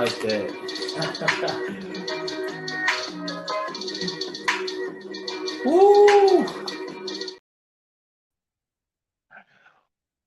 like that. Woo!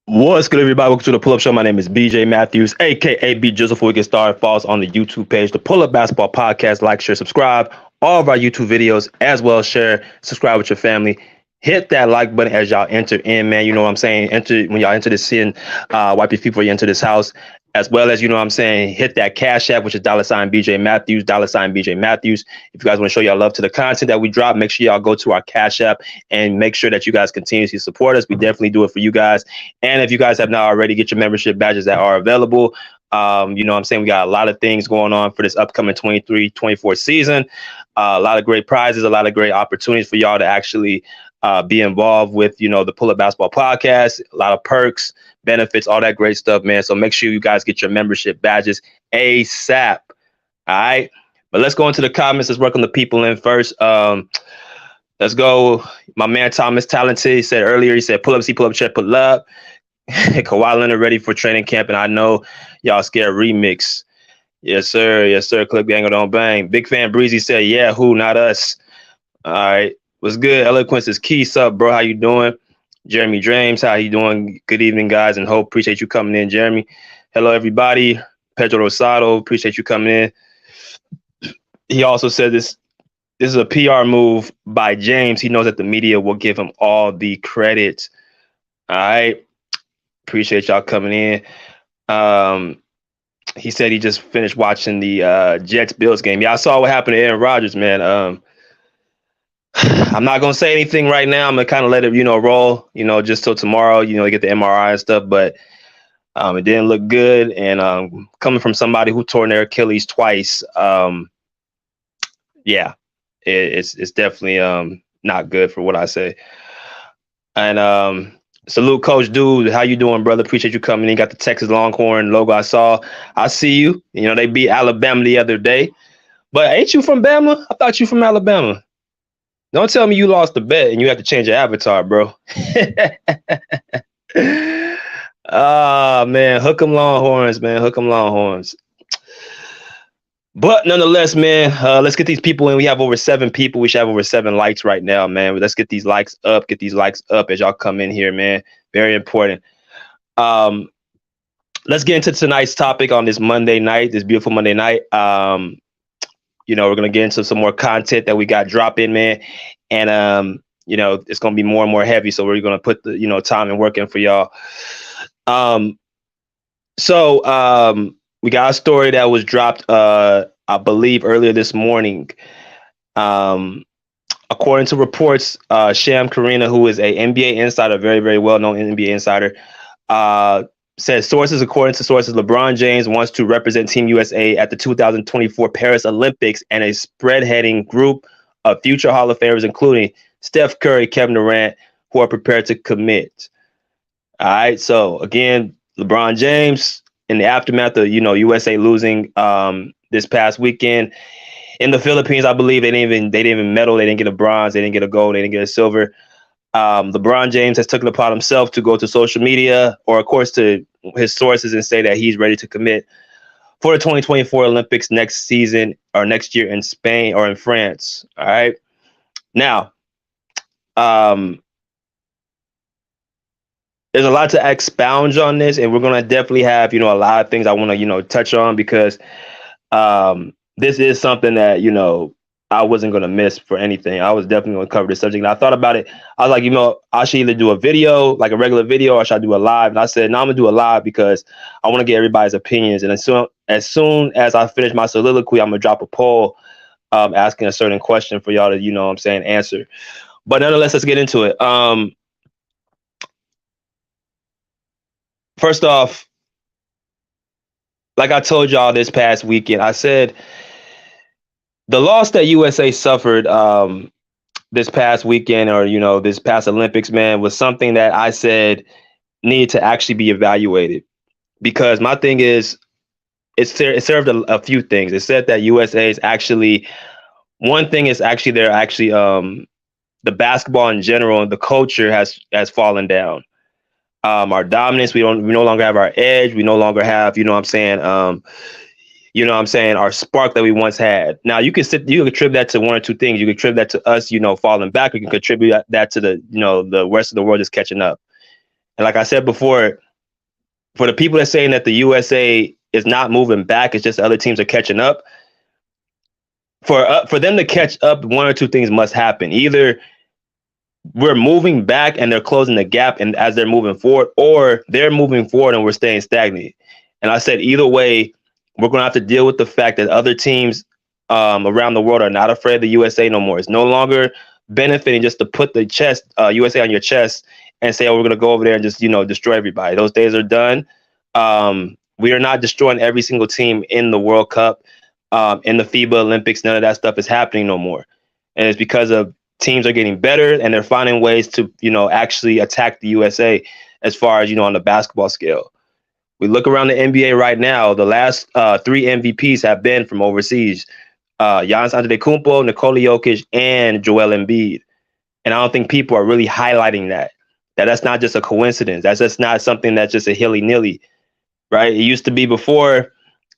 What's good, everybody? Welcome to the Pull Up Show. My name is BJ Matthews, aka B Jizzle. Before we get started, follow us on the YouTube page, the Pull Up Basketball Podcast. Like, share, subscribe. All of our YouTube videos, as well as share, subscribe with your family. Hit that like button as y'all enter in, man. You know what I'm saying? Enter when y'all enter this in, wipe your feet before you enter this house. As well as, you know what I'm saying, hit that Cash App, which is $ BJ Matthews, $ BJ Matthews. If you guys want to show y'all love to the content that we drop, make sure y'all go to our Cash App and make sure that you guys continuously support us. We definitely do it for you guys. And if you guys have not already, get your membership badges that are available. You know what I'm saying? We got a lot of things going on for this upcoming 23-24 season. A lot of great prizes, a lot of great opportunities for y'all to actually be involved with, you know, the Pull Up Basketball Podcast, a lot of perks, benefits, all that great stuff, man. So make sure you guys get your membership badges ASAP. All right. But let's go into the comments. Let's welcome the people in first. Let's go. My man Thomas Talented, he said earlier, he said pull up, see, pull up, check, pull up. Kawhi Leonard ready for training camp, and I know y'all scared remix. Yes, sir. Yes, sir. Click bang, don't bang. Big fan Breezy said, yeah, who, not us. All right. What's good? Eloquence is key. Sup, bro? How you doing? Jeremy James, how you doing? Good evening, guys, and hope. Appreciate you coming in, Jeremy. Hello, everybody. Pedro Rosado, appreciate you coming in. He also said this is a PR move by James. He knows that the media will give him all the credit. All right. Appreciate y'all coming in. He said he just finished watching the Jets-Bills game. Yeah, I saw what happened to Aaron Rodgers, man. I'm not gonna say anything right now. I'm gonna kind of let it, roll, just till tomorrow, get the MRI and stuff. But it didn't look good. And coming from somebody who tore their Achilles twice, yeah, it's definitely not good for what I say. And salute, Coach Dude. How you doing, brother? Appreciate you coming in. Got the Texas Longhorn logo. I see you. They beat Alabama the other day. But ain't you from Bama? I thought you from Alabama. Don't tell me you lost the bet and you have to change your avatar, bro. Man, hook 'em Longhorns, man. Hook 'em Longhorns. But nonetheless, man, let's get these people in. We have over 7 people. We should have over 7 likes right now, man. Let's get these likes up. Get these likes up as y'all come in here, man. Very important. Let's get into tonight's topic on this Monday night, this beautiful Monday night. We're going to get into some more content that we got dropping, man. And, it's going to be more and more heavy. So we're going to put the, time and work in for y'all. We got a story that was dropped, I believe, earlier this morning. According to reports, Sham Karina, who is a NBA insider, very, very well-known NBA insider, says according to sources, LeBron James wants to represent Team USA at the 2024 Paris Olympics and a spread-heading group of future Hall of Famers, including Steph Curry, Kevin Durant, who are prepared to commit. All right. So again, LeBron James, in the aftermath of, USA losing this past weekend in the Philippines, I believe they didn't even medal. They didn't get a bronze. They didn't get a gold. They didn't get a silver. LeBron James has taken it upon himself to go to social media or, of course, to his sources and say that he's ready to commit for the 2024 Olympics next season or next year in Spain or in France. All right. Now, there's a lot to expound on this, and we're going to definitely have, a lot of things I want to, touch on because this is something that, I wasn't going to miss for anything. I was definitely going to cover this subject. And I thought about it. I was like, I should either do a video, like a regular video, or should I do a live? And I said, no, I'm going to do a live because I want to get everybody's opinions. And as soon as I finish my soliloquy, I'm going to drop a poll asking a certain question for y'all to, answer. But nonetheless, let's get into it. First off, like I told y'all this past weekend, I said the loss that USA suffered this past weekend or, this past Olympics, man, was something that I said needed to actually be evaluated. Because my thing is, it served a few things. It said that USA is actually, one thing is actually they're actually, the basketball in general and the culture has fallen down. Our dominance, we no longer have our edge. We no longer have, you know what I'm saying, our spark that we once had. Now you can attribute that to one or two things. You can attribute that to us, falling back, or you can contribute that to the rest of the world just catching up. And like I said before, for the people that saying that the USA is not moving back, it's just other teams are catching up. For them to catch up, one or two things must happen. Either we're moving back and they're closing the gap, and as they're moving forward, or they're moving forward and we're staying stagnant. And I said either way, we're going to have to deal with the fact that other teams around the world are not afraid of the USA no more. It's no longer benefiting just to put the USA on your chest and say, oh, we're going to go over there and just destroy everybody. Those days are done. We are not destroying every single team in the World Cup, in the FIBA Olympics. None of that stuff is happening no more, and it's because of teams are getting better and they're finding ways to actually attack the USA as far as on the basketball scale. We look around the NBA right now. The last 3 MVPs have been from overseas: Giannis Antetokounmpo, Nikola Jokic, and Joel Embiid. And I don't think people are really highlighting that's not just a coincidence. That's just not something that's just a hilly-nilly, right? It used to be before.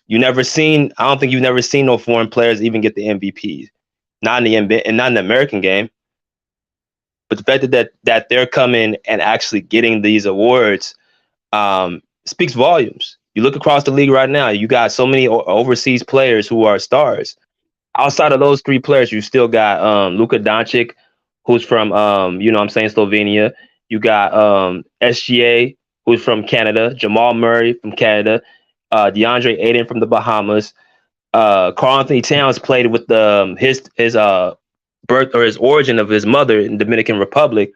I don't think you've never seen no foreign players even get the MVP. Not in the NBA and not in the American game. But the fact that they're coming and actually getting these awards speaks volumes. You look across the league right now, you got so many overseas players who are stars. Outside of those 3 players, you still got Luka Doncic, who's from Slovenia. You got SGA, who's from Canada, Jamal Murray from Canada, DeAndre Ayton from the Bahamas. Karl Anthony Towns played with his birth or his origin of his mother in Dominican Republic.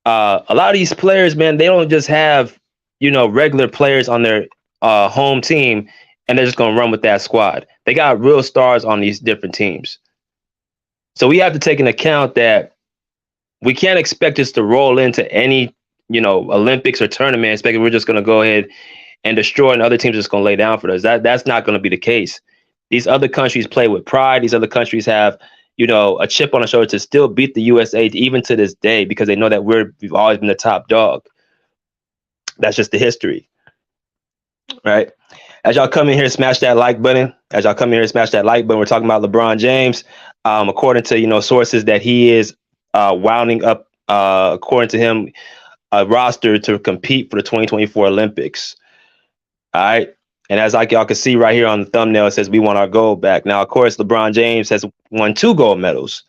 A lot of these players, man, they don't just have regular players on their home team and they're just going to run with that squad. They got real stars on these different teams. So we have to take into account that we can't expect us to roll into any Olympics or tournament expecting we're just going to go ahead and destroy and other teams are just going to lay down for us. That's not going to be the case. These other countries play with pride. These other countries have a chip on the shoulder to still beat the USA even to this day because they know that we've always been the top dog. That's just the history, right? As y'all come in here, smash that like button. We're talking about LeBron James. According to sources that he is wounding up, according to him, a roster to compete for the 2024 Olympics. All right. And as y'all can see right here on the thumbnail, it says we want our gold back. Now, of course, LeBron James has won 2 gold medals,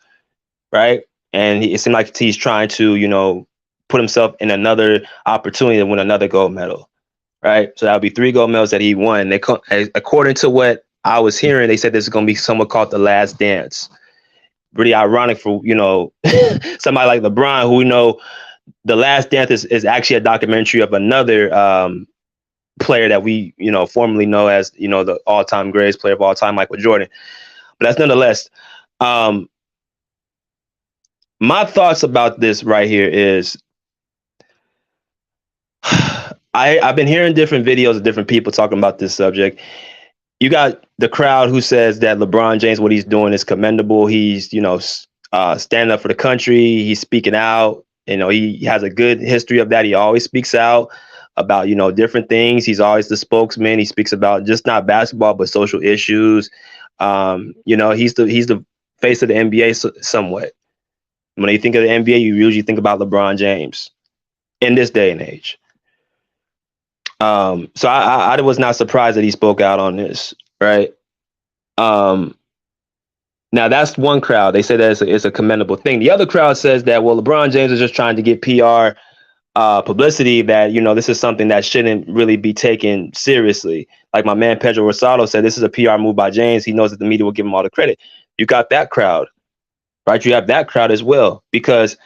right? And it seems like he's trying to, put himself in another opportunity to win another gold medal, right? So that would be 3 gold medals that he won. According to what I was hearing, they said this is going to be somewhat called the last dance. Pretty ironic for, somebody like LeBron, who we know the last dance is actually a documentary of another player that we formerly know as the all-time greatest player of all time, Michael Jordan. But that's nonetheless. My thoughts about this right here is I've been hearing different videos of different people talking about this subject. You got the crowd who says that LeBron James, what he's doing is commendable. He's standing up for the country. He's speaking out. He has a good history of that. He always speaks out about different things. He's always the spokesman. He speaks about just not basketball but social issues. He's the face of the NBA somewhat. When you think of the NBA, you usually think about LeBron James in this day and age. So I was not surprised that he spoke out on this, right? Now that's one crowd. They say that it's a commendable thing. The other crowd says that, well, LeBron James is just trying to get PR publicity, that this is something that shouldn't really be taken seriously. Like my man Pedro Rosado said, this is a PR move by James. He knows that the media will give him all the credit. You got that crowd, right? You have that crowd as well, because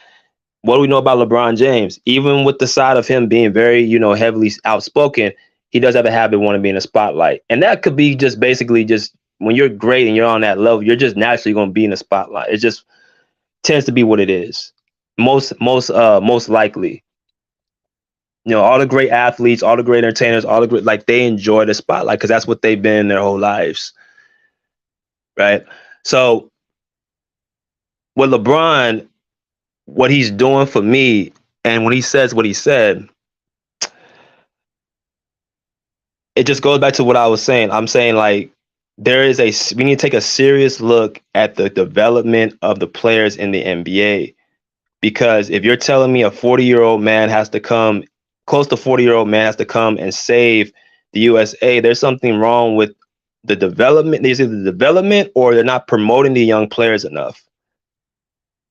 what do we know about LeBron James? Even with the side of him being very, heavily outspoken, he does have a habit of wanting to be in the spotlight. And that could be just basically just when you're great and you're on that level, you're just naturally going to be in the spotlight. It just tends to be what it is. Most likely. All the great athletes, all the great entertainers, they enjoy the spotlight because that's what they've been their whole lives. Right? So with LeBron, what he's doing for me, and when he says what he said, it just goes back to what I was saying. I'm saying, like, we need to take a serious look at the development of the players in the NBA. Because if you're telling me a 40-year-old man has to come, close to 40-year-old man has to come and save the USA, there's something wrong with the development. There's either the development or they're not promoting the young players enough.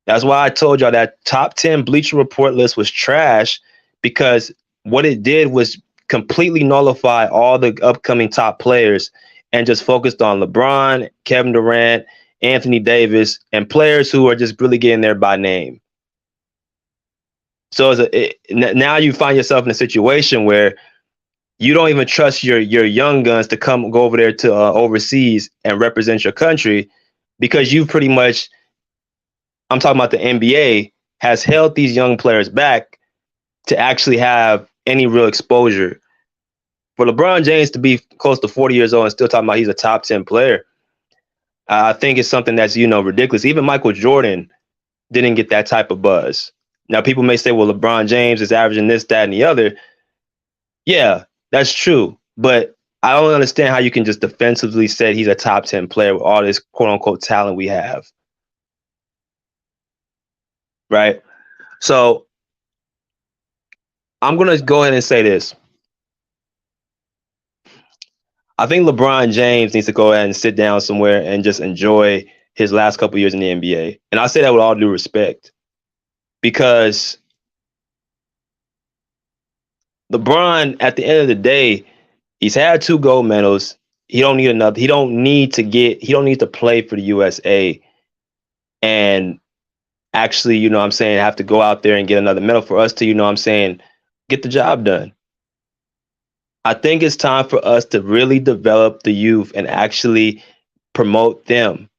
That's why I told y'all that top 10 Bleacher Report list was trash, because what it did was completely nullify all the upcoming top players and just focused on LeBron, Kevin Durant, Anthony Davis, and players who are just really getting there by name. So now you find yourself in a situation where you don't even trust your young guns to go over there to overseas and represent your country, because you pretty much, I'm talking about the NBA, has held these young players back to actually have any real exposure. For LeBron James to be close to 40 years old and still talking about he's a top 10 player, I think it's something that's, ridiculous. Even Michael Jordan didn't get that type of buzz. Now, people may say, well, LeBron James is averaging this, that, and the other. Yeah, that's true. But I don't understand how you can just defensively say he's a top 10 player with all this quote unquote talent we have. Right? So I'm going to go ahead and say this. I think LeBron James needs to go ahead and sit down somewhere and just enjoy his last couple of years in the NBA. And I say that with all due respect, because LeBron, at the end of the day, he's had 2 gold medals. He don't need another. He don't need to play for the USA and actually, have to go out there and get another medal for us to, get the job done. I think it's time for us to really develop the youth and actually promote them.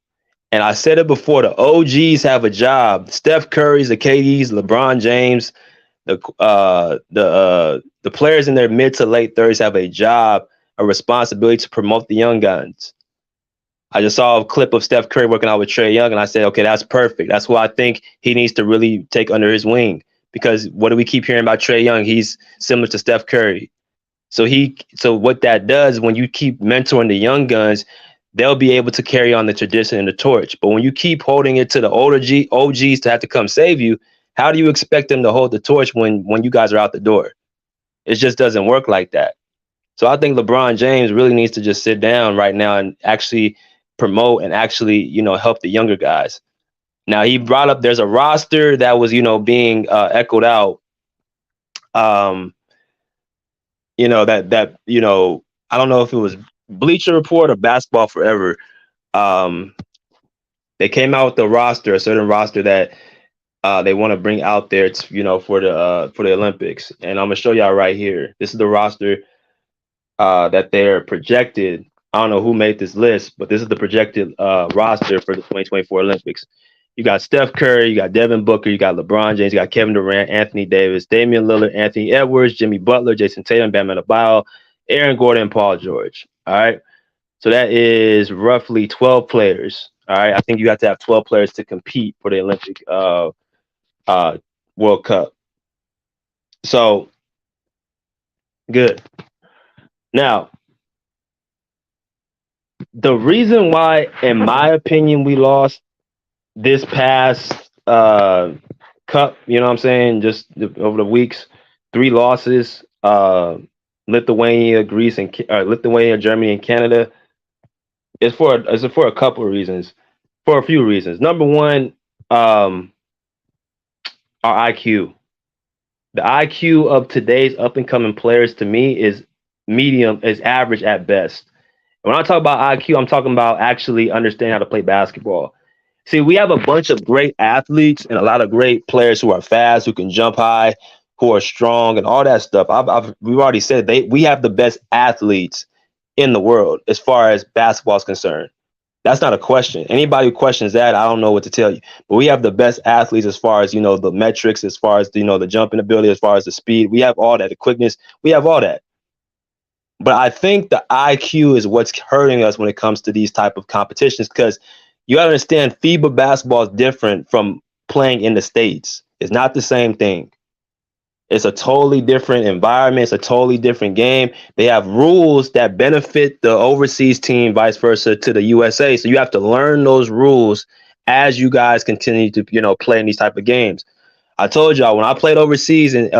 And I said it before, the OGs have a job. Steph Curry's, the KDs, LeBron James, the players in their mid to late 30s have a job, a responsibility to promote the young guns. I just saw a clip of Steph Curry working out with Trae Young, and I said, okay, that's perfect. That's who I think he needs to really take under his wing. Because what do we keep hearing about Trae Young? He's similar to Steph Curry. So what that does, when you keep mentoring the young guns, they'll be able to carry on the tradition and the torch. But when you keep holding it to the older OGs to have to come save you, how do you expect them to hold the torch when you guys are out the door? It just doesn't work like that. So I think LeBron James really needs to just sit down right now and actually promote and actually, help the younger guys. Now, he brought up there's a roster that was, being echoed out. I don't know if it was Bleacher Report or Basketball Forever. They came out with a certain roster that they want to bring out there, for the Olympics. And I'm gonna show y'all right here. This is the roster that they're projected. I don't know who made this list, but this is the projected roster for the 2024 Olympics. You got Steph Curry, you got Devin Booker, you got LeBron James, you got Kevin Durant, Anthony Davis, Damian Lillard, Anthony Edwards, Jimmy Butler, Jason Tatum, Bam Adebayo, Aaron Gordon, and Paul George. All right. So that is roughly 12 players. All right. I think you have to have 12 players to compete for the Olympic World Cup. So good. Now, the reason why, in my opinion, we lost this past cup, just over the weeks, 3 losses, Lithuania, Greece, and Lithuania, Germany, and Canada, is for a couple of reasons, for a few reasons. Number one, our IQ. The IQ of today's up and coming players, to me, is average at best. When I talk about IQ, I'm talking about actually understanding how to play basketball. See, we have a bunch of great athletes and a lot of great players who are fast, who can jump high, who are strong, and all that stuff. We've already said we have the best athletes in the world as far as basketball is concerned. That's not a question. Anybody who questions that, I don't know what to tell you. But we have the best athletes as far as, the metrics, as far as, the jumping ability, as far as the speed. We have all that, the quickness. We have all that. But I think the IQ is what's hurting us when it comes to these type of competitions, because you got to understand, FIBA basketball is different from playing in the States. It's not the same thing. It's a totally different environment. It's a totally different game. They have rules that benefit the overseas team, vice versa to the USA. So you have to learn those rules as you guys continue to, play in these type of games. I told y'all when I played overseas in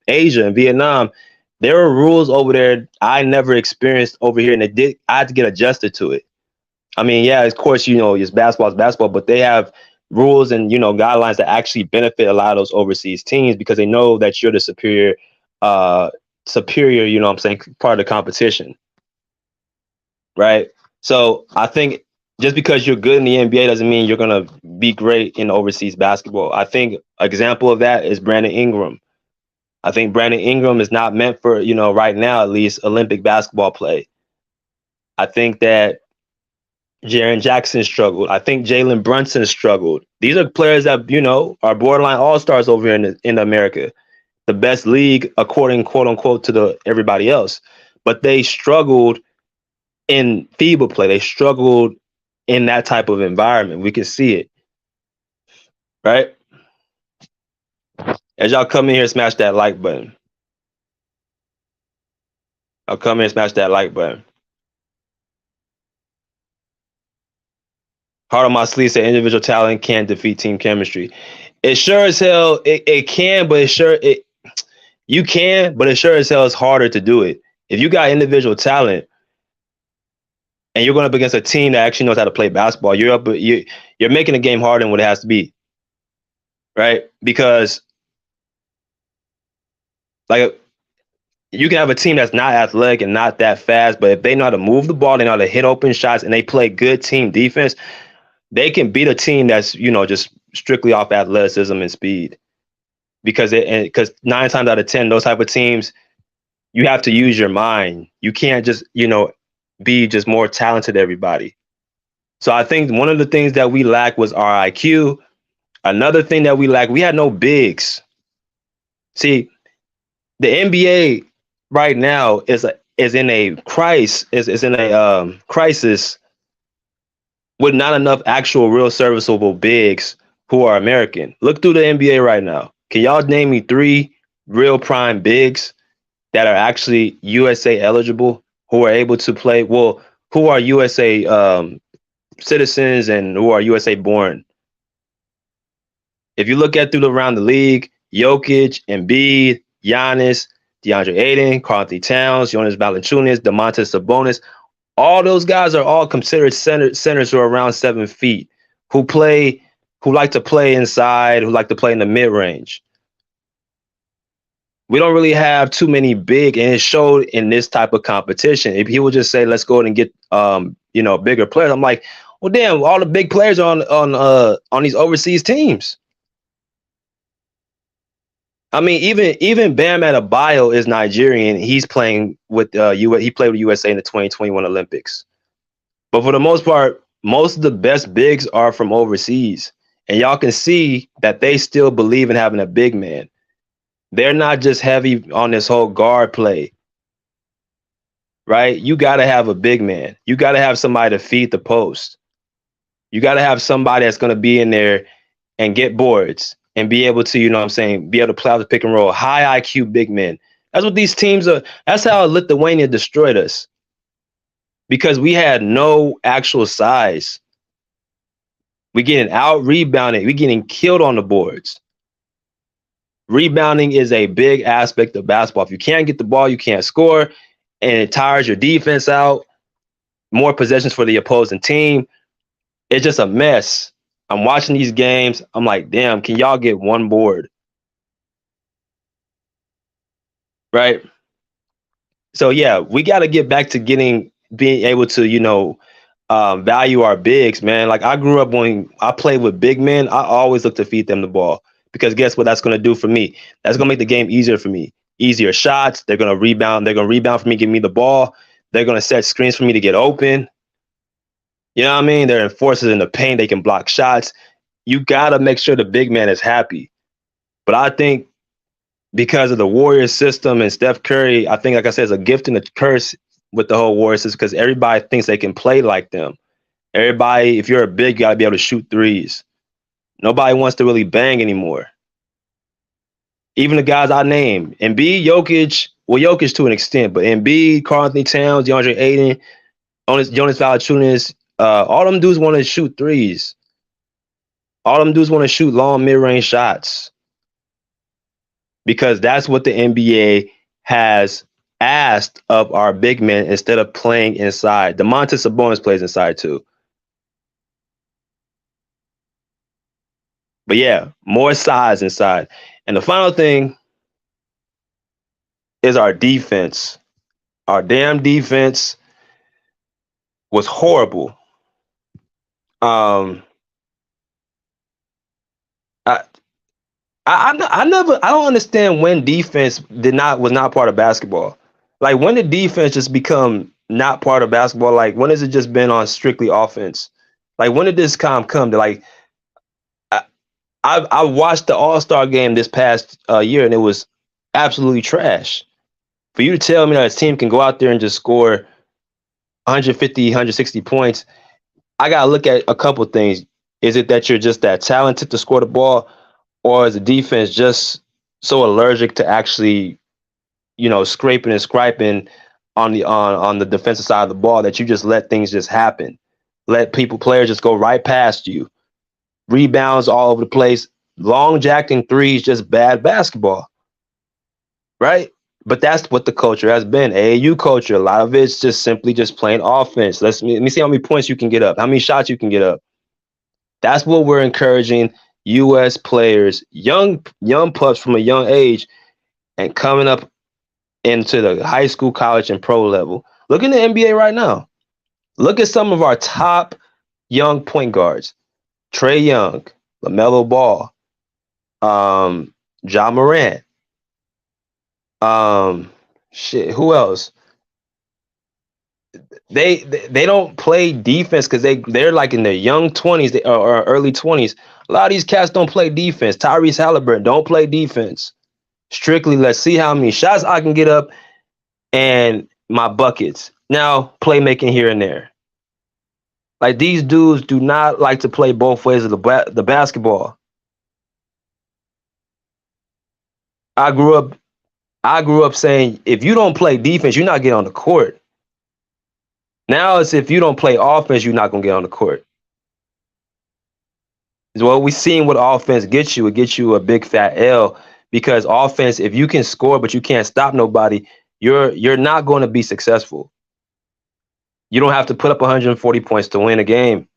Asia and Vietnam, there were rules over there I never experienced over here, and I had to get adjusted to it. I mean, yeah, of course, it's basketball, but they have rules and guidelines that actually benefit a lot of those overseas teams because they know that you're the superior, what I'm saying, part of the competition, right? So I think just because you're good in the NBA doesn't mean you're gonna be great in overseas basketball. I think example of that is Brandon Ingram. I think Brandon Ingram is not meant for, right now at least, Olympic basketball play. I think that Jaren Jackson struggled. I think Jalen Brunson struggled. These are players that, are borderline all-stars over here in America. The best league, according, quote unquote, to everybody else. But they struggled in FIBA play. They struggled in that type of environment. We can see it. Right? As y'all come in here, smash that like button. I'll come in and smash that like button. Heart on my sleeve said individual talent can't defeat team chemistry. It sure as hell it can, but you can, but it sure as hell is harder to do it. If you got individual talent and you're going up against a team that actually knows how to play basketball, you're making the game harder than what it has to be, right? Because like you can have a team that's not athletic and not that fast, but if they know how to move the ball, they know how to hit open shots, and they play good team defense, they can beat a team that's just strictly off athleticism and speed. Because 9 times out of 10, those type of teams, you have to use your mind. You can't just be just more talented than everybody. So I think one of the things that we lack was our IQ. Another thing that we lack, we had no bigs. See, the NBA right now is in a crisis. Is in a crisis with not enough actual real serviceable bigs who are American. Look through the NBA right now. Can y'all name me 3 real prime bigs that are actually USA eligible, who are able to play? Well, who are USA citizens and who are USA born? If you look at around the league, Jokic, Embiid, Giannis, DeAndre Ayton, Karl-Anthony Towns, Jonas Valanciunas, Domantas Sabonis, all those guys are all considered centers who are around 7 feet, who like to play inside, who like to play in the mid-range. We don't really have too many big, and it showed in this type of competition. If he would just say, let's go ahead and get bigger players, I'm like, well, damn, all the big players are on these overseas teams. I mean, even Bam Adebayo is Nigerian. He's playing with he played with USA in the 2021 Olympics. But for the most part, most of the best bigs are from overseas. And y'all can see that they still believe in having a big man. They're not just heavy on this whole guard play, right? You got to have a big man. You got to have somebody to feed the post. You got to have somebody that's going to be in there and get boards and be able to, be able to play out the pick and roll. High IQ big men. That's what these teams are. That's how Lithuania destroyed us, because we had no actual size. We getting out rebounded. We getting killed on the boards. Rebounding is a big aspect of basketball. If you can't get the ball, you can't score, and it tires your defense out. More possessions for the opposing team. It's just a mess. I'm watching these games. I'm like, damn, can y'all get one board? Right? So, yeah, we got to get back to being able to, value our bigs, man. Like I grew up when I played with big men, I always look to feed them the ball. Because guess what that's going to do for me? That's going to make the game easier for me. Easier shots. They're going to rebound. They're going to rebound for me, give me the ball. They're going to set screens for me to get open. You know what I mean? They're enforcers in the paint. They can block shots. You got to make sure the big man is happy. But I think because of the Warriors system and Steph Curry, I think, like I said, it's a gift and a curse with the whole Warriors system, because everybody thinks they can play like them. Everybody, if you're a big, you got to be able to shoot threes. Nobody wants to really bang anymore. Even the guys I named, Embiid, Jokic, well, Jokic to an extent, but Embiid, Karl Anthony Towns, DeAndre Ayton, Jonas Valanciunas, all them dudes want to shoot threes. All them dudes want to shoot long mid-range shots because that's what the NBA has asked of our big men instead of playing inside. Domantas Sabonis plays inside too. But yeah, more size inside. And the final thing is our defense. Our damn defense was horrible. I I don't understand when defense was not part of basketball. Like when did defense just become not part of basketball? Like when has it just been on strictly offense? Like when did this come to like I watched the All-Star game this past year and it was absolutely trash. For you to tell me that a team can go out there and just score 150, 160 points, I got to look at a couple things. Is it that you're just that talented to score the ball, or is the defense just so allergic to actually, scraping and scraping on the defensive side of the ball that you just let things just happen? Let players just go right past you. Rebounds all over the place. Long jacking threes, just bad basketball. Right? But that's what the culture has been. AAU culture. A lot of it's just simply just playing offense. Let me see how many points you can get up, how many shots you can get up. That's what we're encouraging U.S. players, young pups from a young age, and coming up into the high school, college, and pro level. Look in the NBA right now. Look at some of our top young point guards: Trae Young, LaMelo Ball, Ja Morant. Who else? They don't play defense because they're like in their young 20s or early 20s. A lot of these cats don't play defense. Tyrese Halliburton don't play defense. Strictly, let's see how many shots I can get up and my buckets. Now, playmaking here and there. Like these dudes do not like to play both ways of the basketball. I grew up saying if you don't play defense, you're not getting on the court. Now it's if you don't play offense, you're not gonna get on the court. Well, we've seen what offense gets you. It gets you a big fat L because offense, if you can score but you can't stop nobody, you're not going to be successful. You don't have to put up 140 points to win a game.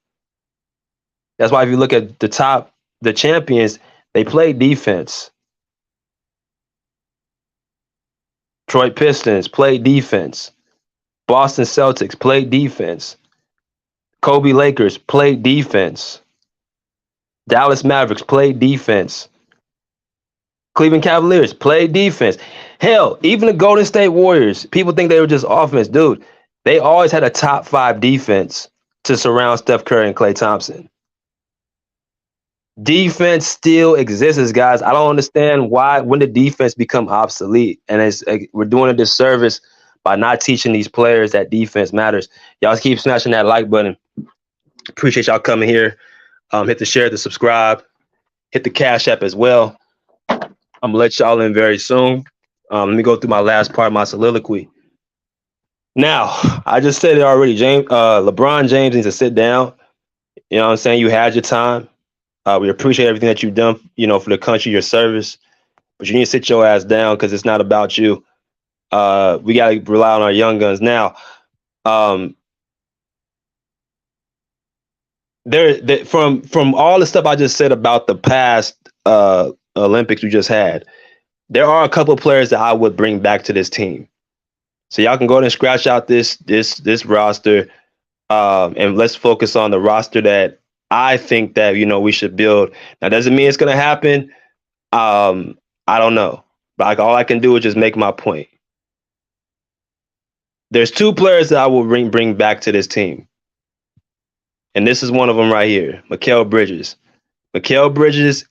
That's why if you look at the champions, they play defense. Detroit Pistons play defense. Boston Celtics play defense. Kobe Lakers play defense. Dallas Mavericks play defense. Cleveland Cavaliers play defense. Hell, even the Golden State Warriors, people think they were just offense. Dude, they always had a top 5 defense to surround Steph Curry and Klay Thompson. Defense still exists, guys. I don't understand when the defense become obsolete. And we're doing a disservice by not teaching these players that defense matters. Y'all keep smashing that like button. Appreciate y'all coming here. Hit the share, the subscribe, hit the Cash App as well. I'm gonna let y'all in very soon. Let me go through my last part of my soliloquy. Now, I just said it already. LeBron James needs to sit down. You know what I'm saying? You had your time. We appreciate everything that you've done, for the country, your service. But you need to sit your ass down because it's not about you. We got to rely on our young guns now. From all the stuff I just said about the past Olympics we just had, there are a couple of players that I would bring back to this team. So y'all can go ahead and scratch out this roster, and let's focus on the roster that I think that we should build. Now, doesn't mean it's going to happen. I don't know, but all I can do is just make my point. There's 2 players that I will bring back to this team. And this is one of them right here, Mikal Bridges. Mikal Bridges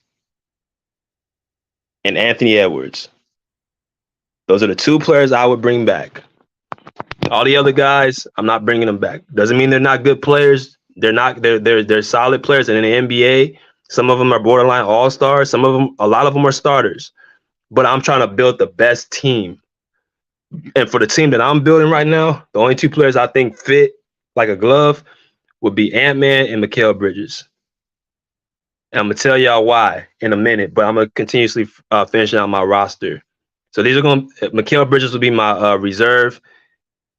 and Anthony Edwards. Those are the 2 players I would bring back. All the other guys, I'm not bringing them back. Doesn't mean they're not good players. They're solid players. And in the NBA, some of them are borderline all-stars. A lot of them are starters. but I'm trying to build the best team. And for the team that I'm building right now, the only two players I think fit like a glove would be Ant-Man and Mikal Bridges. And I'm gonna tell y'all why in a minute, but I'm gonna continuously finish out my roster. So these are going. Mikal Bridges will be my reserve,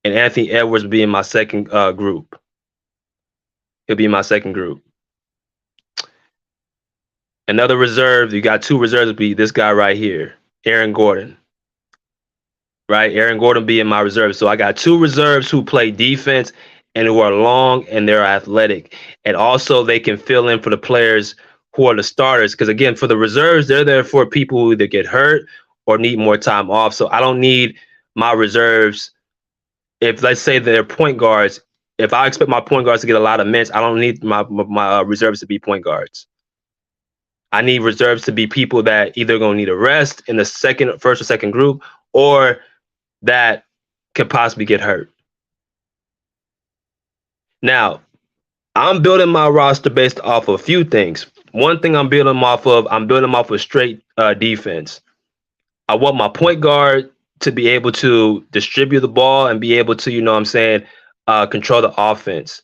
and Anthony Edwards will be in my second group. He'll be in my second group. Another reserve, you got two reserves, will be this guy right here, Aaron Gordon. Right, Aaron Gordon be in my reserve. So I got two reserves who play defense and who are long and they're athletic, and also they can fill in for the players who are the starters. Because again, for the reserves, they're there for people who either get hurt or need more time off. So I don't need my reserves. If let's say they're point guards, if I expect my point guards to get a lot of minutes, I don't need my reserves to be point guards. I need reserves to be people that either going to need a rest in the first or second group, or that could possibly get hurt. Now, I'm building my roster based off of a few things. One thing I'm building off of straight defense. I want my point guard to be able to distribute the ball and be able to, control the offense.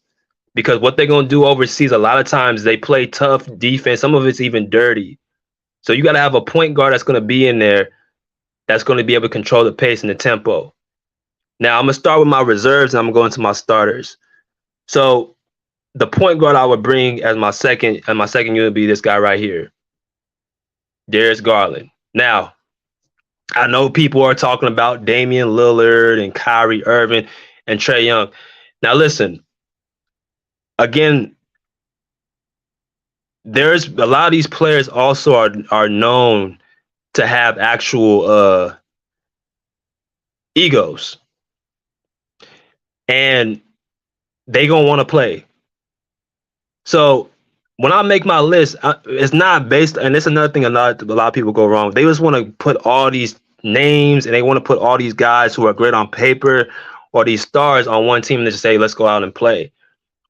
Because what they're going to do overseas, a lot of times they play tough defense. Some of it's even dirty. So you got to have a point guard that's going to be in there that's going to be able to control the pace and the tempo. Now, I'm going to start with my reserves and I'm going to my starters. So the point guard I would bring as my second unit would be this guy right here, Darius Garland. Now, I know people are talking about Damian Lillard and Kyrie Irving and Trae Young. Now, listen, again, there's a lot of these players also are known to have actual egos, and they gonna want to play. So when I make my list, it's not based, and it's another thing a lot of people go wrong. They just want to put all these names and they want to put all these guys who are great on paper or these stars on one team and just say, let's go out and play.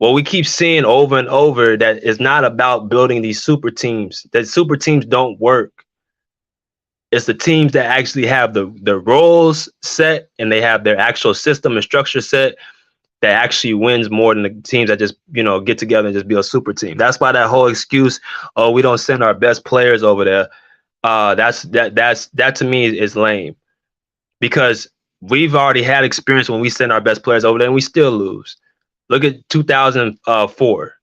Well, we keep seeing over and over that it's not about building these super teams. That super teams don't work. It's the teams that actually have the roles set and they have their actual system and structure set that actually wins more than the teams that just, get together and just be a super team. That's why that whole excuse, oh, we don't send our best players over there. That to me is lame, because we've already had experience when we send our best players over there and we still lose. Look at 2004.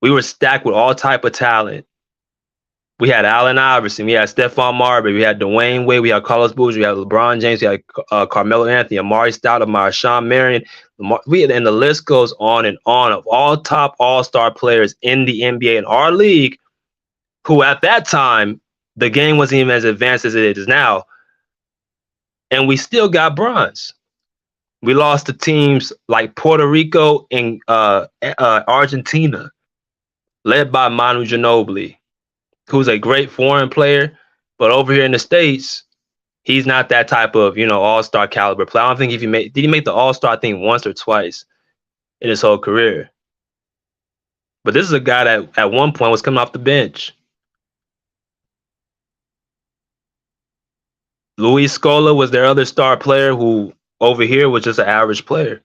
We were stacked with all type of talent. We had Allen Iverson, we had Stephon Marbury, we had Dwayne Wade, we had Carlos Boozer, we had LeBron James, we had Carmelo Anthony, Amari Stoudemire, Sean Marion, and the list goes on and on of all top all-star players in the NBA in our league, who at that time, the game wasn't even as advanced as it is now. And we still got bronze. We lost to teams like Puerto Rico and Argentina, led by Manu Ginobili, who's a great foreign player, but over here in the States, he's not that type of, all-star caliber player. I don't think did he make the all-star thing once or twice in his whole career? But this is a guy that at one point was coming off the bench. Luis Scola was their other star player, who over here was just an average player.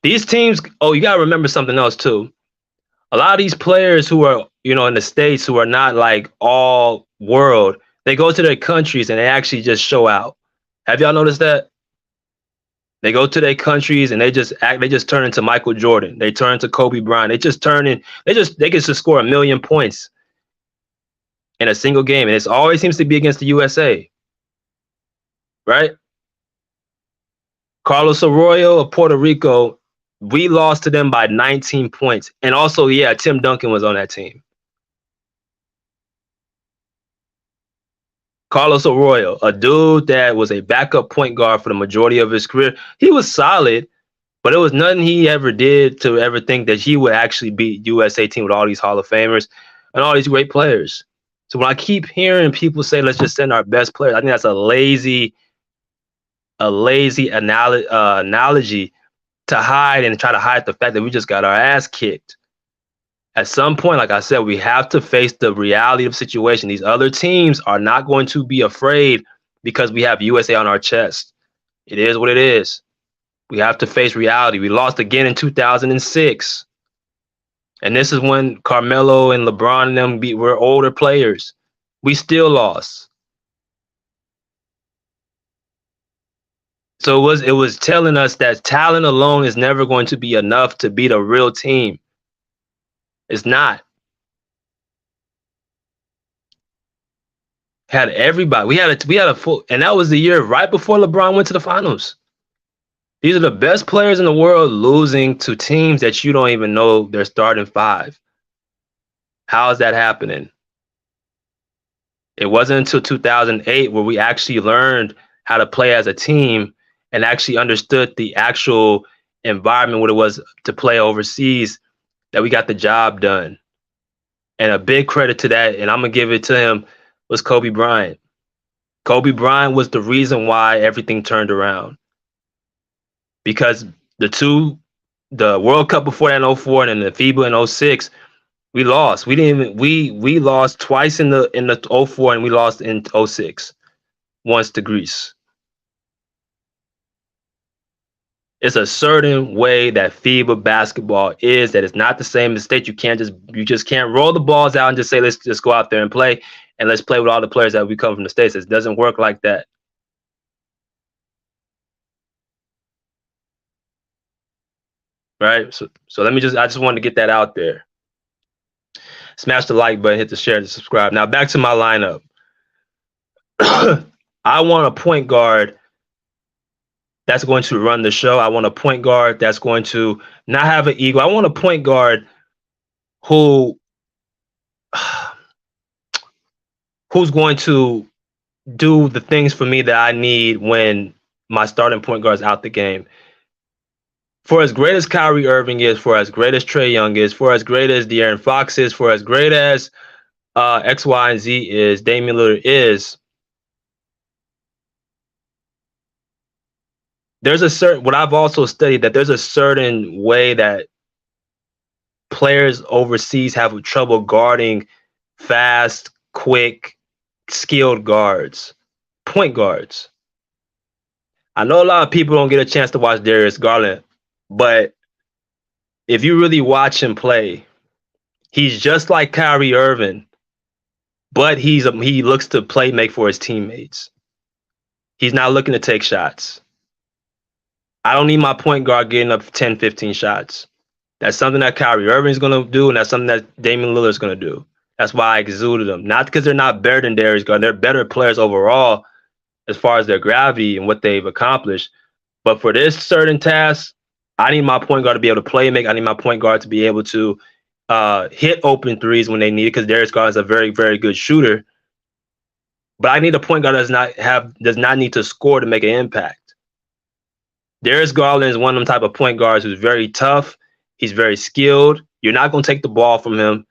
These teams, you got to remember something else too. A lot of these players who are, in the States, who are not like all world, they go to their countries and they actually just show out. Have y'all noticed that? They go to their countries and they just turn into Michael Jordan. They turn into Kobe Bryant. They can just score 1 million points in a single game. And it always seems to be against the USA. Right? Carlos Arroyo of Puerto Rico, we lost to them by 19 points. And also, Tim Duncan was on that team. Carlos Arroyo, a dude that was a backup point guard for the majority of his career. He was solid, but it was nothing he ever did to ever think that he would actually beat USA team with all these Hall of Famers and all these great players. So when I keep hearing people say, let's just send our best players, I think that's a lazy analogy to hide and try to hide the fact that we just got our ass kicked. At some point, like I said, we have to face the reality of the situation. These other teams are not going to be afraid because we have USA on our chest. It is what it is. We have to face reality. We lost again in 2006. And this is when Carmelo and LeBron and them were older players. We still lost. So it was telling us that talent alone is never going to be enough to beat a real team. It's not. Had everybody. We had a full, and that was the year right before LeBron went to the finals. These are the best players in the world losing to teams that you don't even know they're starting five. How is that happening? It wasn't until 2008 where we actually learned how to play as a team and actually understood the actual environment, what it was to play overseas, that we got the job done. And a big credit to that, and I'm going to give it to him, was Kobe Bryant. Kobe Bryant was the reason why everything turned around. Because the World Cup before that in 04 and then the FIBA in 06, we lost. We lost twice in the 04 and we lost in 06, once to Greece. It's a certain way that FIBA basketball is, that it's not the same as state. You just can't roll the balls out and just say, let's just go out there and play, and let's play with all the players that we come from the States. It doesn't work like that. Right? So I just wanted to get that out there. Smash the like button, hit the share, and subscribe. Now back to my lineup. I want a point guard that's going to run the show. I want a point guard that's going to not have an ego. I want a point guard who's going to do the things for me that I need when my starting point guard is out the game. For as great as Kyrie Irving is, for as great as Trae Young is, for as great as De'Aaron Fox is, for as great as X, Y, and Z is, Damian Lillard is, there's a certain, what I've also studied, that there's a certain way that players overseas have trouble guarding fast, quick, skilled guards, point guards. I know a lot of people don't get a chance to watch Darius Garland, but if you really watch him play, he's just like Kyrie Irving, but he looks to make for his teammates. He's not looking to take shots. I don't need my point guard getting up 10, 15 shots. That's something that Kyrie Irving is going to do, and that's something that Damian Lillard is going to do. That's why I exuded them. Not because they're not better than Darius Garland. They're better players overall as far as their gravity and what they've accomplished. But for this certain task, I need my point guard to be able to play and make. I need my point guard to be able to hit open threes when they need it, because Darius Garland is a very, very good shooter. But I need a point guard that does not need to score to make an impact. Darius Garland is one of them type of point guards who's very tough. He's very skilled. You're not going to take the ball from him.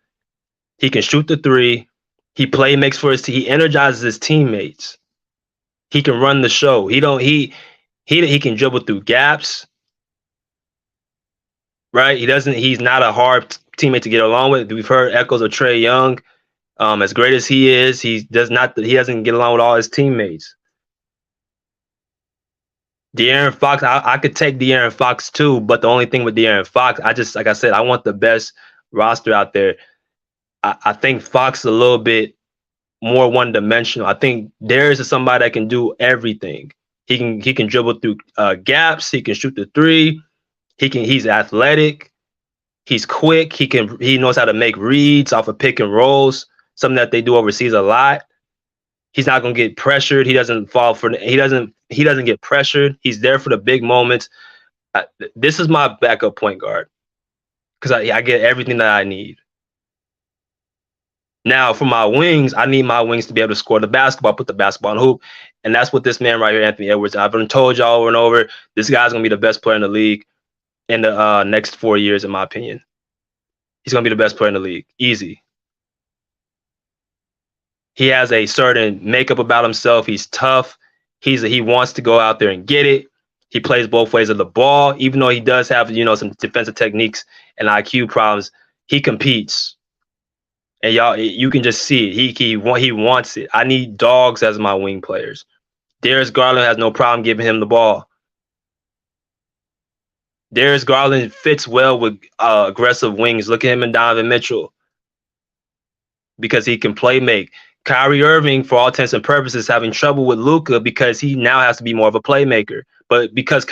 He can shoot the three. He makes for his team. He energizes his teammates. He can run the show. He can dribble through gaps. Right? He's not a hard teammate to get along with. We've heard echoes of Trae Young. As great as he is, he doesn't get along with all his teammates. De'Aaron Fox, I could take De'Aaron Fox too, but the only thing with De'Aaron Fox, like I said, I want the best roster out there. I think Fox is a little bit more one-dimensional. I think Darius is somebody that can do everything. He can dribble through gaps. He can shoot the three. He's athletic. He's quick. He knows how to make reads off of pick and rolls, something that they do overseas a lot. He's not going to get pressured. He doesn't get pressured. He's there for the big moments. This is my backup point guard, because I get everything that I need. Now, for my wings, I need my wings to be able to score the basketball, put the basketball in the hoop. And that's what this man right here, Anthony Edwards, I've been told y'all over and over, this guy's going to be the best player in the league in the next 4 years, in my opinion. He's going to be the best player in the league. Easy. He has a certain makeup about himself. He's tough. He wants to go out there and get it. He plays both ways of the ball. Even though he does have, some defensive techniques and IQ problems, he competes. And y'all, you can just see it. He wants it. I need dogs as my wing players. Darius Garland has no problem giving him the ball. Darius Garland fits well with aggressive wings. Look at him and Donovan Mitchell because he can play make. Kyrie Irving, for all intents and purposes, having trouble with Luka because he now has to be more of a playmaker. But because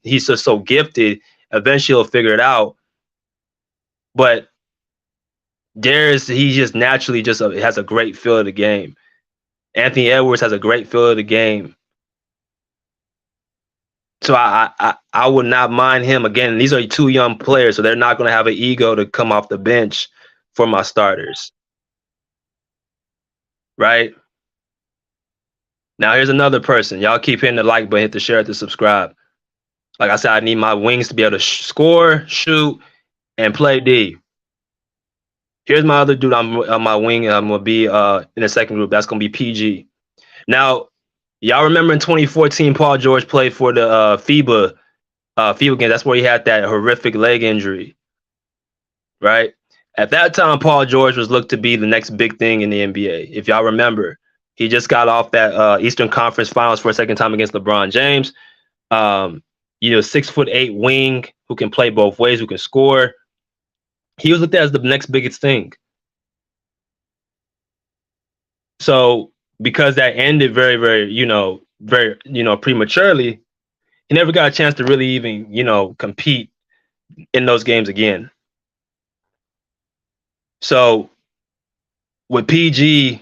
he's just so gifted, eventually he'll figure it out. But Darius, he just naturally has a great feel of the game. Anthony Edwards has a great feel of the game. So I would not mind him. Again, these are two young players, so they're not going to have an ego to come off the bench for my starters. Right? Now, here's another person. Y'all keep hitting the like button, hit the share, hit the subscribe. Like I said, I need my wings to be able to score, shoot, and play D. Here's my other dude on my wing. I'm going to be in the second group. That's going to be PG. Now, y'all remember in 2014, Paul George played for the FIBA game. That's where he had that horrific leg injury, right? At that time, Paul George was looked to be the next big thing in the NBA. If y'all remember, he just got off that Eastern Conference Finals for a second time against LeBron James. 6'8" wing who can play both ways, who can score. He was looked at as the next biggest thing. So because that ended very, very, prematurely, he never got a chance to really even, compete in those games again. So with PG,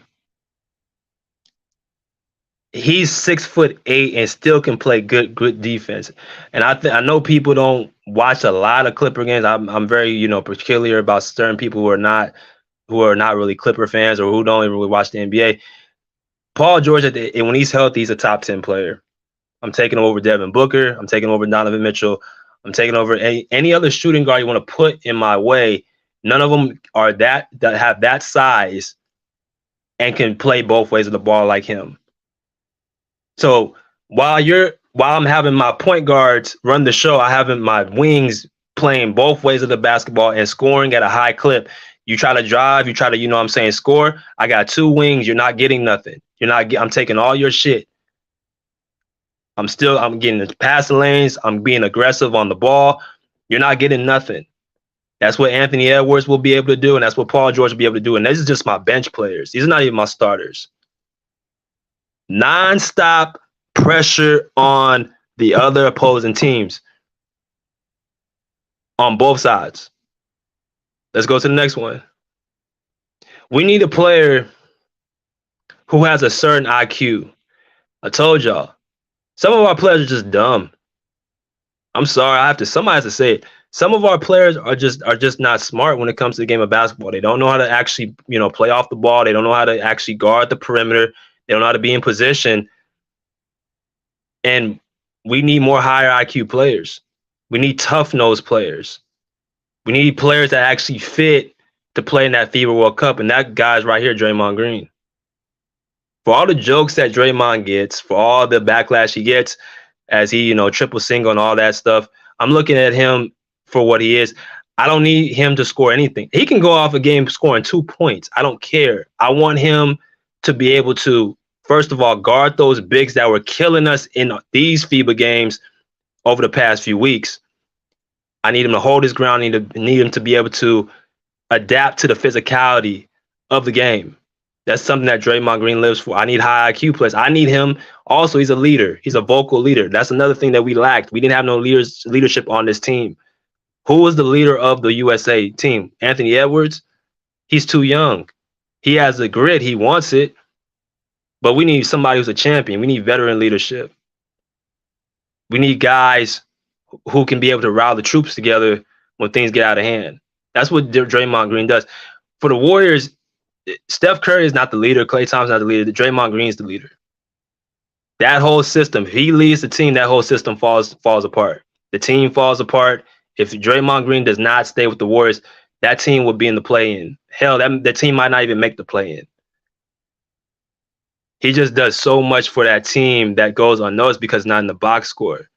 he's 6'8" and still can play good defense. And I know people don't watch a lot of Clipper games. I'm very, peculiar about certain people who are not really Clipper fans or who don't even really watch the NBA. Paul George, when he's healthy, he's a top 10 player. I'm taking him over Devin Booker. I'm taking over Donovan Mitchell. I'm taking over any other shooting guard you want to put in my way. None of them are that have that size and can play both ways of the ball like him. So while I'm having my point guards run the show, I have my wings playing both ways of the basketball and scoring at a high clip. You try to drive, you try to, score. I got two wings. You're not getting nothing. I'm taking all your shit. I'm getting the passing lanes. I'm being aggressive on the ball. You're not getting nothing. That's what Anthony Edwards will be able to do, and that's what Paul George will be able to do. And this is just my bench players. These are not even my starters. Non-stop pressure on the other opposing teams on both sides. Let's go to the next one. We need a player who has a certain IQ. I told y'all, some of our players are just dumb. I'm sorry, somebody has to say it. Some of our players are just not smart when it comes to the game of basketball. They don't know how to actually, play off the ball. They don't know how to actually guard the perimeter. They don't know how to be in position. And we need more higher IQ players. We need tough-nosed players. We need players that actually fit to play in that FIBA World Cup. And that guy's right here, Draymond Green. For all the jokes that Draymond gets, for all the backlash he gets as he, triple single and all that stuff, I'm looking at him for what he is. I don't need him to score anything. He can go off a game scoring 2 points. I don't care. I want him to be able to, first of all, guard those bigs that were killing us in these FIBA games over the past few weeks. I need him to hold his ground. I need him to be able to adapt to the physicality of the game. That's something that Draymond Green lives for. I need high IQ players. I need him. Also, he's a leader. He's a vocal leader. That's another thing that we lacked. We didn't have no leadership on this team. Who was the leader of the USA team? Anthony Edwards? He's too young. He has the grit. He wants it. But we need somebody who's a champion. We need veteran leadership. We need guys who can be able to rally the troops together when things get out of hand. That's what Draymond Green does. For the Warriors, Steph Curry is not the leader. Klay Thompson's not the leader. Draymond Green is the leader. That whole system, if he leads the team, that whole system falls apart. The team falls apart. If Draymond Green does not stay with the Warriors, that team would be in the play-in. Hell, that team might not even make the play-in. He just does so much for that team that goes unnoticed because not in the box score.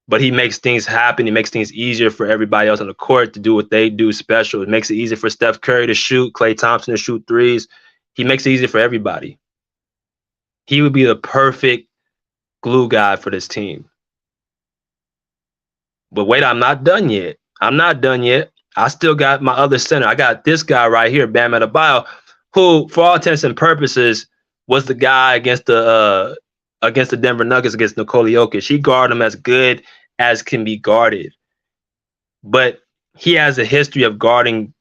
But he makes things happen. He makes things easier for everybody else on the court to do what they do special. It makes it easier for Steph Curry to shoot, Klay Thompson to shoot threes. He makes it easier for everybody. he would be the perfect glue guy for this team. But wait, I'm not done yet. I still got my other center. I got this guy right here, Bam Adebayo, who, for all intents and purposes, was the guy against the Denver Nuggets against Nikola Jokic. He guarded him as good as can be guarded, but he has a history of guarding,